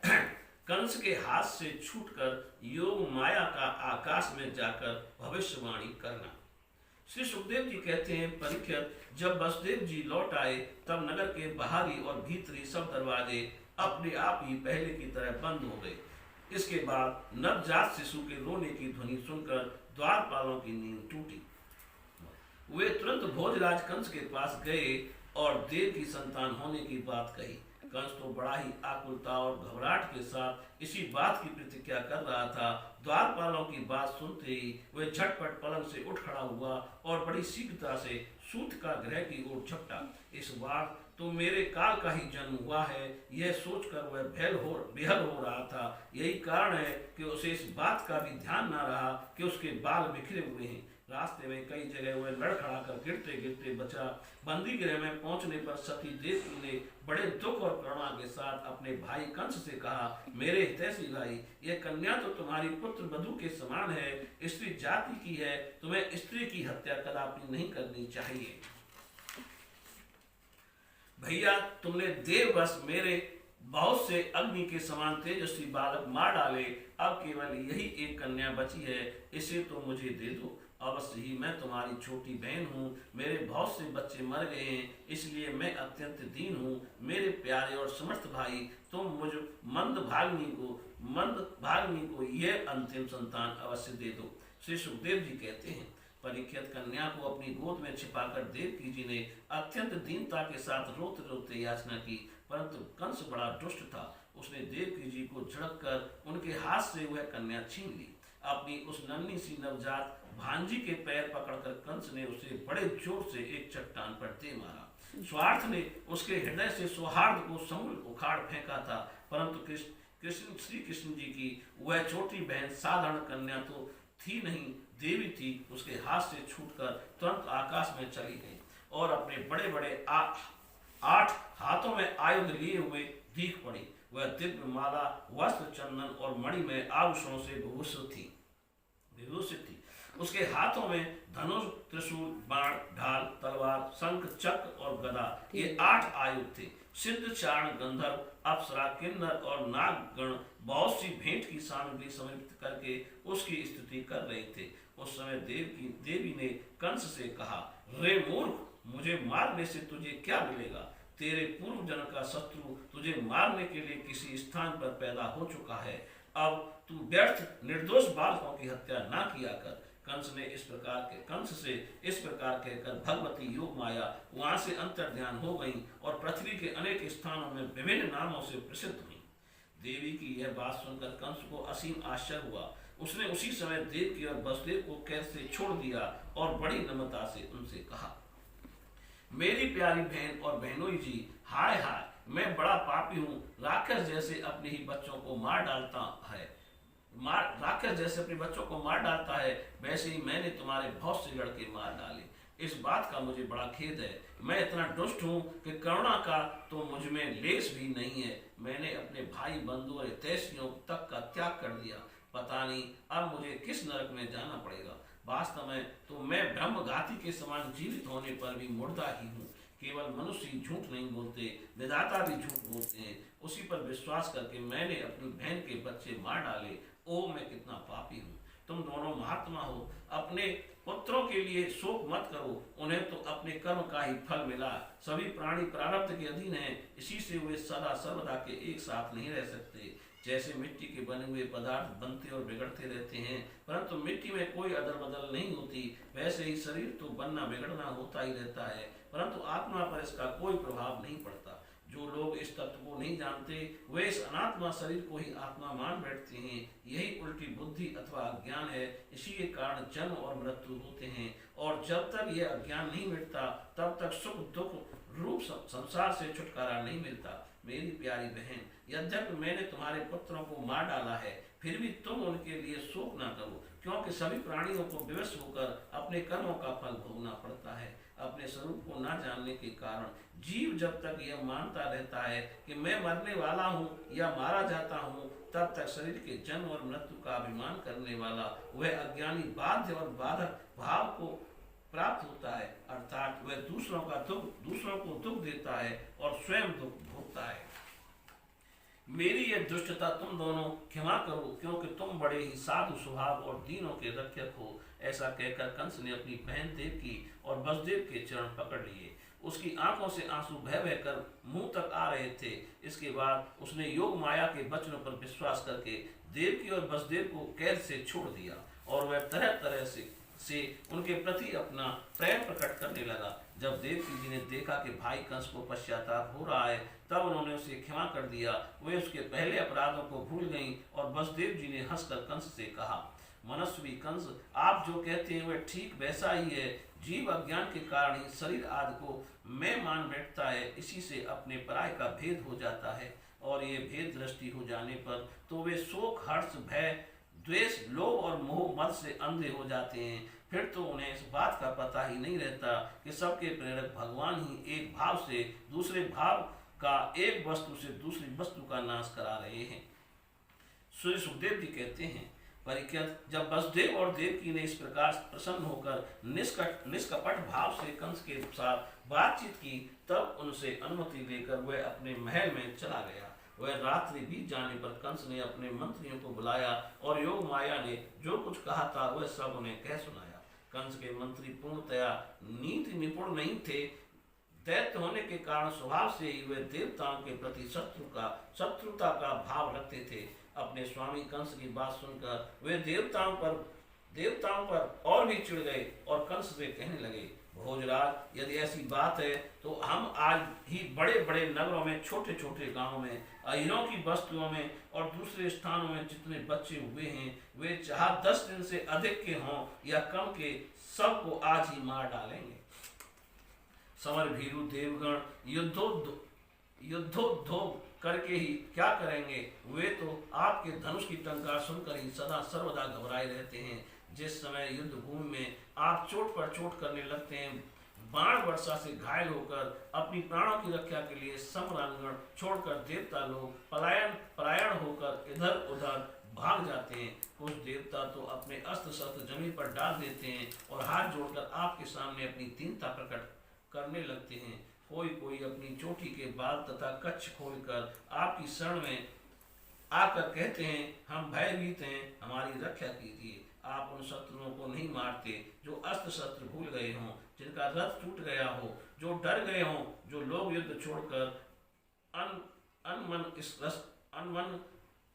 कंस के हाथ से छूटकर योग माया का आकाश में जाकर भविष्यवाणी करना। श्री सुखदेव जी कहते हैं, परीक्षित, जब वसुदेव जी लौट आए तब नगर के बाहरी और भीतरी सब दरवाजे अपने आप ही पहले की तरह बंद हो गए। इसके बाद नवजात शिशु के रोने की ध्वनि सुनकर द्वारपालों की नींद टूटी। वे तुरंत भोजराज कंस के पास गए और देव की संतान होने की बात कही। कंस तो बड़ा ही आकुलता और घबराहट के साथ इसी बात की प्रतीक्षा कर रहा था। द्वारपालों की बात सुनते ही वह झटपट पलंग से उठ खड़ा हुआ और बड़ी शीघ्रता से सूत का गृह की ओर झपटा। इस बार तो मेरे काल का ही जन्म हुआ है, यह सोचकर वह बेहद हो रहा था। यही कारण है कि उसे इस बात का भी ध्यान न रहा कि उसके बाल बिखरे हुए हैं। रास्ते में कई जगह वह लड़खड़ा कर गिरते गिरते बचा। बंदी गृह में पहुंचने पर सती देवी ने बड़े दुख और करुणा के साथ अपने भाई कंस से कहा, मेरे हितैषी भाई, यह कन्या तो तुम्हारी पुत्र वधू के समान है, स्त्री जाति की है, तुम्हें स्त्री की हत्या कदापि नहीं करनी चाहिए। भैया, तुमने देववश मेरे बहुत से अग्नि के समान तेजस्वी बालक मार डाले, अब केवल यही एक कन्या बची है, इसे तो मुझे दे दो। अवश्य ही मैं तुम्हारी छोटी बहन हूँ, मेरे बहुत से बच्चे मर गए हैं, इसलिए मैं अत्यंत दीन हूँ। मेरे प्यारे और समर्थ भाई, तुम मुझ मंद भाग्नि को यह अंतिम संतान अवश्य दे दो। श्री सुखदेव जी कहते हैं, परीक्षित कन्या को अपनी गोद में छिपाकर देवकी जी ने अत्यंत दीनता के साथ रोते रोते याचना की, परंतु कंस बड़ा दुष्ट था। उसने देवकी जी को झड़क कर उनके हाथ से वह कन्या छीन ली। अपनी उस नन्ही सी नवजात भांजी के पैर पकड़कर कंस ने उसे बड़े जोर से एक चट्टान पर दे मारा। स्वार्थ ने उसके हृदय से सौहार्द को समूल उखाड़ फेंका था, परंतु श्री कृष्ण जी की वह छोटी बहन साधारण कन्या तो थी नहीं, देवी थी, उसके हाथ से छूटकर तुरंत आकाश में चली गई और अपने बड़े बड़े 8 हाथों में आयुध लिए हुए दीख पड़ी। वह दिव्य माला, वस्त्र, चंदन और मणिमय आभूषणों से विभूषित थी। उसके हाथों में धनुष, त्रिशूल, बाण, ढाल, तलवार, शंख, चक्र और गदा, ये 8 आयुध थे। सिद्ध, चारण, गंधर्व, अप्सरा, किन्नर और नागगण बहुत सी भेंट की सामग्री समर्पित करके उसकी स्तुति कर रहे थे। उस समय देवी ने कंस से कहा, रे मूर्ख, मुझे मारने से तुझे क्या मिलेगा? तेरे पूर्व जन्म का शत्रु तुझे मारने के लिए किसी स्थान पर पैदा हो चुका है। अब तू व्यर्थ निर्दोष बालकों की हत्या ना किया कर। कंस से इस प्रकार कहकर भगवती योग माया वहां से अंतर्ध्यान हो गई और पृथ्वी के अनेक स्थानों में विभिन्न नामों से प्रसिद्ध हुई। देवी की यह बात सुनकर कंस को असीम आश्चर्य हुआ। उसने उसी समय देवकी और वसुदेव को कैद से छोड़ दिया और बड़ी नम्रता से उनसे कहा, मेरी प्यारी बहन और बहनोई जी, हाय हाय, मैं बड़ा पापी हूँ। राक्षस जैसे अपने बच्चों को मार डालता है, वैसे ही मैंने तुम्हारे बहुत से लड़के मार डाले। इस बात का मुझे बड़ा खेद है। मैं इतना दुष्ट हूँ कि करुणा का तो मुझ में लेस भी नहीं है। मैंने अपने भाई, बंधु और हितैषियों तक का त्याग कर दिया। पता नहीं अब मुझे किस नरक में जाना पड़ेगा। वास्तव में तो मैं ब्रह्मघाती के समान जीवित होने पर भी मुर्दा ही हूँ। केवल मनुष्य ही झूठ नहीं बोलते, विधाता भी झूठ बोलते हैं। उसी पर विश्वास करके मैंने अपनी बहन के बच्चे मार डाले। ओ, मैं कितना पापी हूँ। तुम दोनों महात्मा हो, अपने पुत्रों के लिए शोक मत करो, उन्हें तो अपने कर्म का ही फल मिला। सभी प्राणी प्रारब्ध के अधीन हैं, इसी से वे सदा सर्वदा के एक साथ नहीं रह सकते। जैसे मिट्टी के बने हुए पदार्थ बनते और बिगड़ते रहते हैं, परंतु मिट्टी में कोई अदल बदल नहीं होती, वैसे ही शरीर तो बनना बिगड़ना होता ही रहता है, परंतु आत्मा पर इसका कोई प्रभाव नहीं पड़ता। जो लोग इस तत्व को नहीं जानते, वे इस अनात्मा शरीर को ही आत्मा मान बैठते हैं। यही उल्टी बुद्धि अथवा अज्ञान है। इसी के कारण जन्म और मृत्यु होते हैं, और जब तक यह अज्ञान नहीं मिटता, तब तक सुख दुख रूप संसार से छुटकारा नहीं मिलता। मेरी प्यारी बहन, यद्यपि मैंने तुम्हारे पुत्रों को मार डाला है, फिर भी तुम उनके लिए शोक ना करो, क्योंकि सभी प्राणियों को विवश होकर अपने कर्मों का फल भोगना पड़ता है। अपने स्वरूप को न जानने के कारण जीव जब तक यह मानता रहता है कि मैं मरने वाला हूँ या मारा जाता हूँ, तब तक शरीर के जन्म और मृत्यु का अभिमान करने वाला वह अज्ञानी बाध्य और बाधक भाव को प्राप्त होता है, अर्थात वह दूसरों को दुख देता है और स्वयं दुख भोगता है। मेरी यह दुष्टता तुम दोनों क्षमा करो, क्योंकि तुम बड़े ही साधु स्वभाव और दीनों के रक्षक हो। ऐसा कहकर कंस ने अपनी बहन देवकी और वसुदेव के चरण पकड़ लिए। उसकी आंखों से आंसू बह बहकर मुंह तक आ रहे थे। इसके बाद उसने योग माया के वचनों पर विश्वास करके देवकी और वसुदेव को कैद से छोड़ दिया, और वह तरह तरह से उनके प्रति अपना प्रेम प्रकट करने लगा। जब देवकी जी ने देखा कि भाई कंस को पश्चाताप हो रहा है, तब उन्होंने उसे क्षमा कर दिया। वे उसके पहले अपराधों को भूल गईं, और वसुदेव जी ने हंसकर कंस से कहा, मनस्वी कंस, आप जो कहते हैं वह ठीक वैसा ही है। जीव अज्ञान के कारण ही शरीर आदि को मैं मान बैठता है, इसी से अपने पराय का भेद हो जाता है, और ये भेद दृष्टि हो जाने पर तो वे शोक, हर्ष, भय, द्वेष, लोभ और और मोह मद से अंधे हो जाते हैं, फिर तो उन्हें इस बात का पता ही नहीं रहता कि सबके प्रेरक भगवान ही एक भाव से दूसरे भाव का, एक वस्तु से दूसरी वस्तु का नाश करा रहे हैं। श्री सुखदेव जी कहते हैं, परीक्षित, जब वसुदेव और देवकी ने इस प्रकार प्रसन्न होकर निष्कपट भाव से कंस के साथ बातचीत की, तब उनसे अनुमति लेकर वह अपने महल में चला गया। वह रात्रि बीत जाने पर कंस ने अपने मंत्रियों को बुलाया और योग माया ने जो कुछ कहा था वह सब उन्हें कह सुनाया। कंस के मंत्री पूर्णतया नीति निपुण नहीं थे। दैत्य होने के कारण स्वभाव से ही वे देवताओं के प्रति शत्रुता का भाव रखते थे। अपने स्वामी कंस की बात सुनकर वे देवताओं पर और भी चिढ़ गए और कंस से कहने लगे, भोजराज, यदि ऐसी बात है तो हम आज ही बड़े बड़े नगरों में, छोटे छोटे गांवों में, अहीरों की बस्तियों में और दूसरे स्थानों में जितने बच्चे हुए हैं, वे चाहे 10 दिन से अधिक के हों या कम के, सबको आज ही मार डालेंगे। समर भीरु देवगण युद्धोद्योग करके ही क्या करेंगे? वे तो आपके धनुष की टंकार सुनकर ही सदा सर्वदा घबराए रहते हैं। जिस समय युद्ध भूमि में आप चोट पर चोट करने लगते हैं, बाण वर्षा से घायल होकर अपनी प्राणों की रक्षा के लिए समरांगण छोड़कर देवता लोग पलायन होकर इधर उधर भाग जाते हैं। कुछ देवता तो अपने अस्त्र शस्त्र जमीन पर डाल देते हैं और हाथ जोड़कर आपके सामने अपनी दीनता प्रकट करने लगते हैं। कोई अपनी चोटी के बाल तथा कच्छ खोलकर आपकी शरण में आकर कहते हैं, हम भयभीत हैं, हमारी रक्षा कीजिए। आप उन शत्रुओं को नहीं मारते जो अस्त्र शस्त्र भूल गए हों, जिनका रथ टूट गया हो, जो डर गए हों, जो लोग युद्ध छोड़कर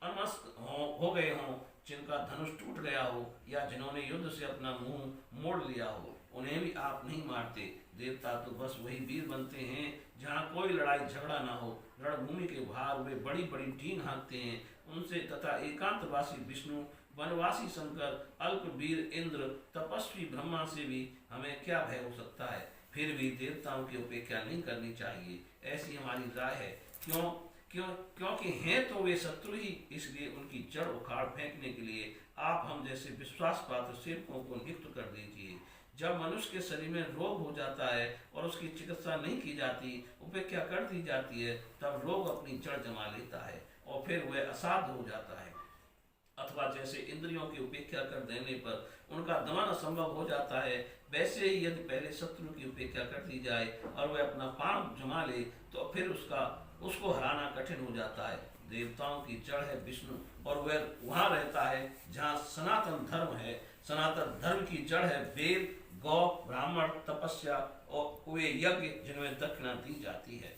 अनमस्क हो गए हों, जिनका धनुष टूट गया हो या जिन्होंने युद्ध से अपना मुंह मोड़ लिया हो, उन्हें भी आप नहीं मारते। देवता तो बस वही वीर बनते हैं जहाँ कोई लड़ाई झगड़ा ना हो। रणभूमि के बाहर वे बड़ी बड़ी टीन हाँकते हैं। उनसे तथा एकांतवासी विष्णु, वनवासी शंकर, अल्पवीर इंद्र, तपस्वी ब्रह्मा से भी हमें क्या भय हो सकता है? फिर भी देवताओं की उपेक्षा नहीं करनी चाहिए, ऐसी हमारी राय है। क्योंकि हैं तो वे शत्रु ही, इसलिए उनकी जड़ उखाड़ फेंकने के लिए आप हम जैसे विश्वास पात्र सेवकों को नियुक्त कर दीजिए। जब मनुष्य के शरीर में रोग हो जाता है और उसकी चिकित्सा नहीं की जाती, उपेक्षा कर दी जाती है, तब रोग अपनी जड़ जमा लेता है और फिर वह असाध्य हो जाता है। अथवा जैसे इंद्रियों की उपेक्षा कर देने पर उनका दमन असंभव हो जाता है, वैसे ही यदि पहले शत्रु की उपेक्षा कर दी जाए और वह अपना पांव जमा ले, तो फिर उसको हराना कठिन हो जाता है। देवताओं की जड़ है विष्णु और वह वहाँ रहता है जहाँ सनातन धर्म है। सनातन धर्म की जड़ है वेद, गौ, ब्राह्मण, तपस्या और वे यज्ञ जिनमें दक्षिणा दी जाती है।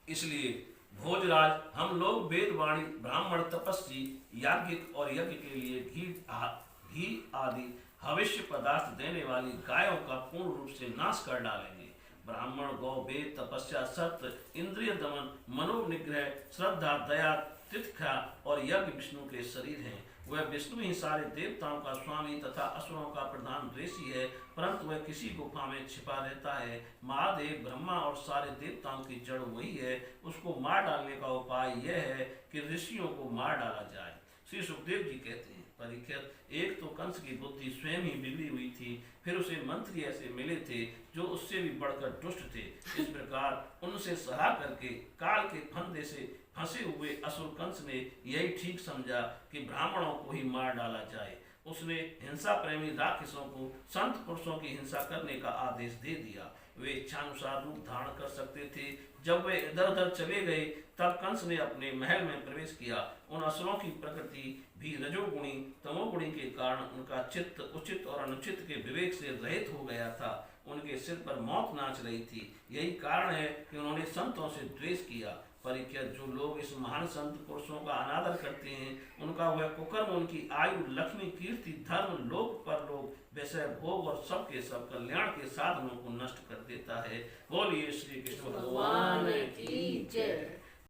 इसलिए भोजराज, हम लोग वेदवाणी, ब्राह्मण, तपस्वी, याज्ञिक और यज्ञ के लिए घी आदि भविष्य पदार्थ देने वाली गायों का पूर्ण रूप से नाश कर डालेंगे। ब्राह्मण, गौ, वेद, तपस्या, सत्य, इंद्रिय दमन, मनोनिग्रह, श्रद्धा, दया, तितिक्षा और यज्ञ विष्णु के शरीर हैं। वह विष्णु ही सारे देवताओं का स्वामी तथा असुरों का प्रधान द्वेषी है, परंतु वह किसी गुफा में छिपा रहता है। महादेव, ब्रह्मा और सारे देवताओं की जड़ वही है। उसको मार डालने का उपाय यह है कि ऋषियों को मार डाला जाए। श्री सुखदेव जी कहते हैं, परीक्षित, एक तो कंस की बुद्धि स्वयं ही बिगड़ी हुई थी, फिर उसे मंत्री ऐसे मिले थे जो उससे भी बढ़कर दुष्ट थे। इस प्रकार उनसे सलाह करके काल के फंदे से फंसे हुए असुर कंस ने यही ठीक समझा कि ब्राह्मणों को ही मार डाला जाए। उसने हिंसा प्रेमी राक्षसों को संत पुरुषों की हिंसा करने का आदेश दे दिया। वे इच्छानुसार रूप धारण कर सकते थे। जब वे इधर उधर चले गए, तब कंस ने अपने महल में प्रवेश किया। उन असुरों की प्रकृति भी रजोगुणी तमोगुणी के कारण उनका चित्त उचित और अनुचित के विवेक से रहित हो गया था। उनके सिर पर मौत नाच रही थी। यही कारण है कि उन्होंने संतों से द्वेष किया। परीक्षित, जो लोग इस महान संत पुरुषों का अनादर करते हैं, उनका वह कुकर्म उनकी आयु, लक्ष्मी, कीर्ति, धर्म, लोक परलोक, विषय भोग और सबके सब कल्याण के साधनों को नष्ट कर देता है। बोलिए श्री कृष्ण भगवान की जय।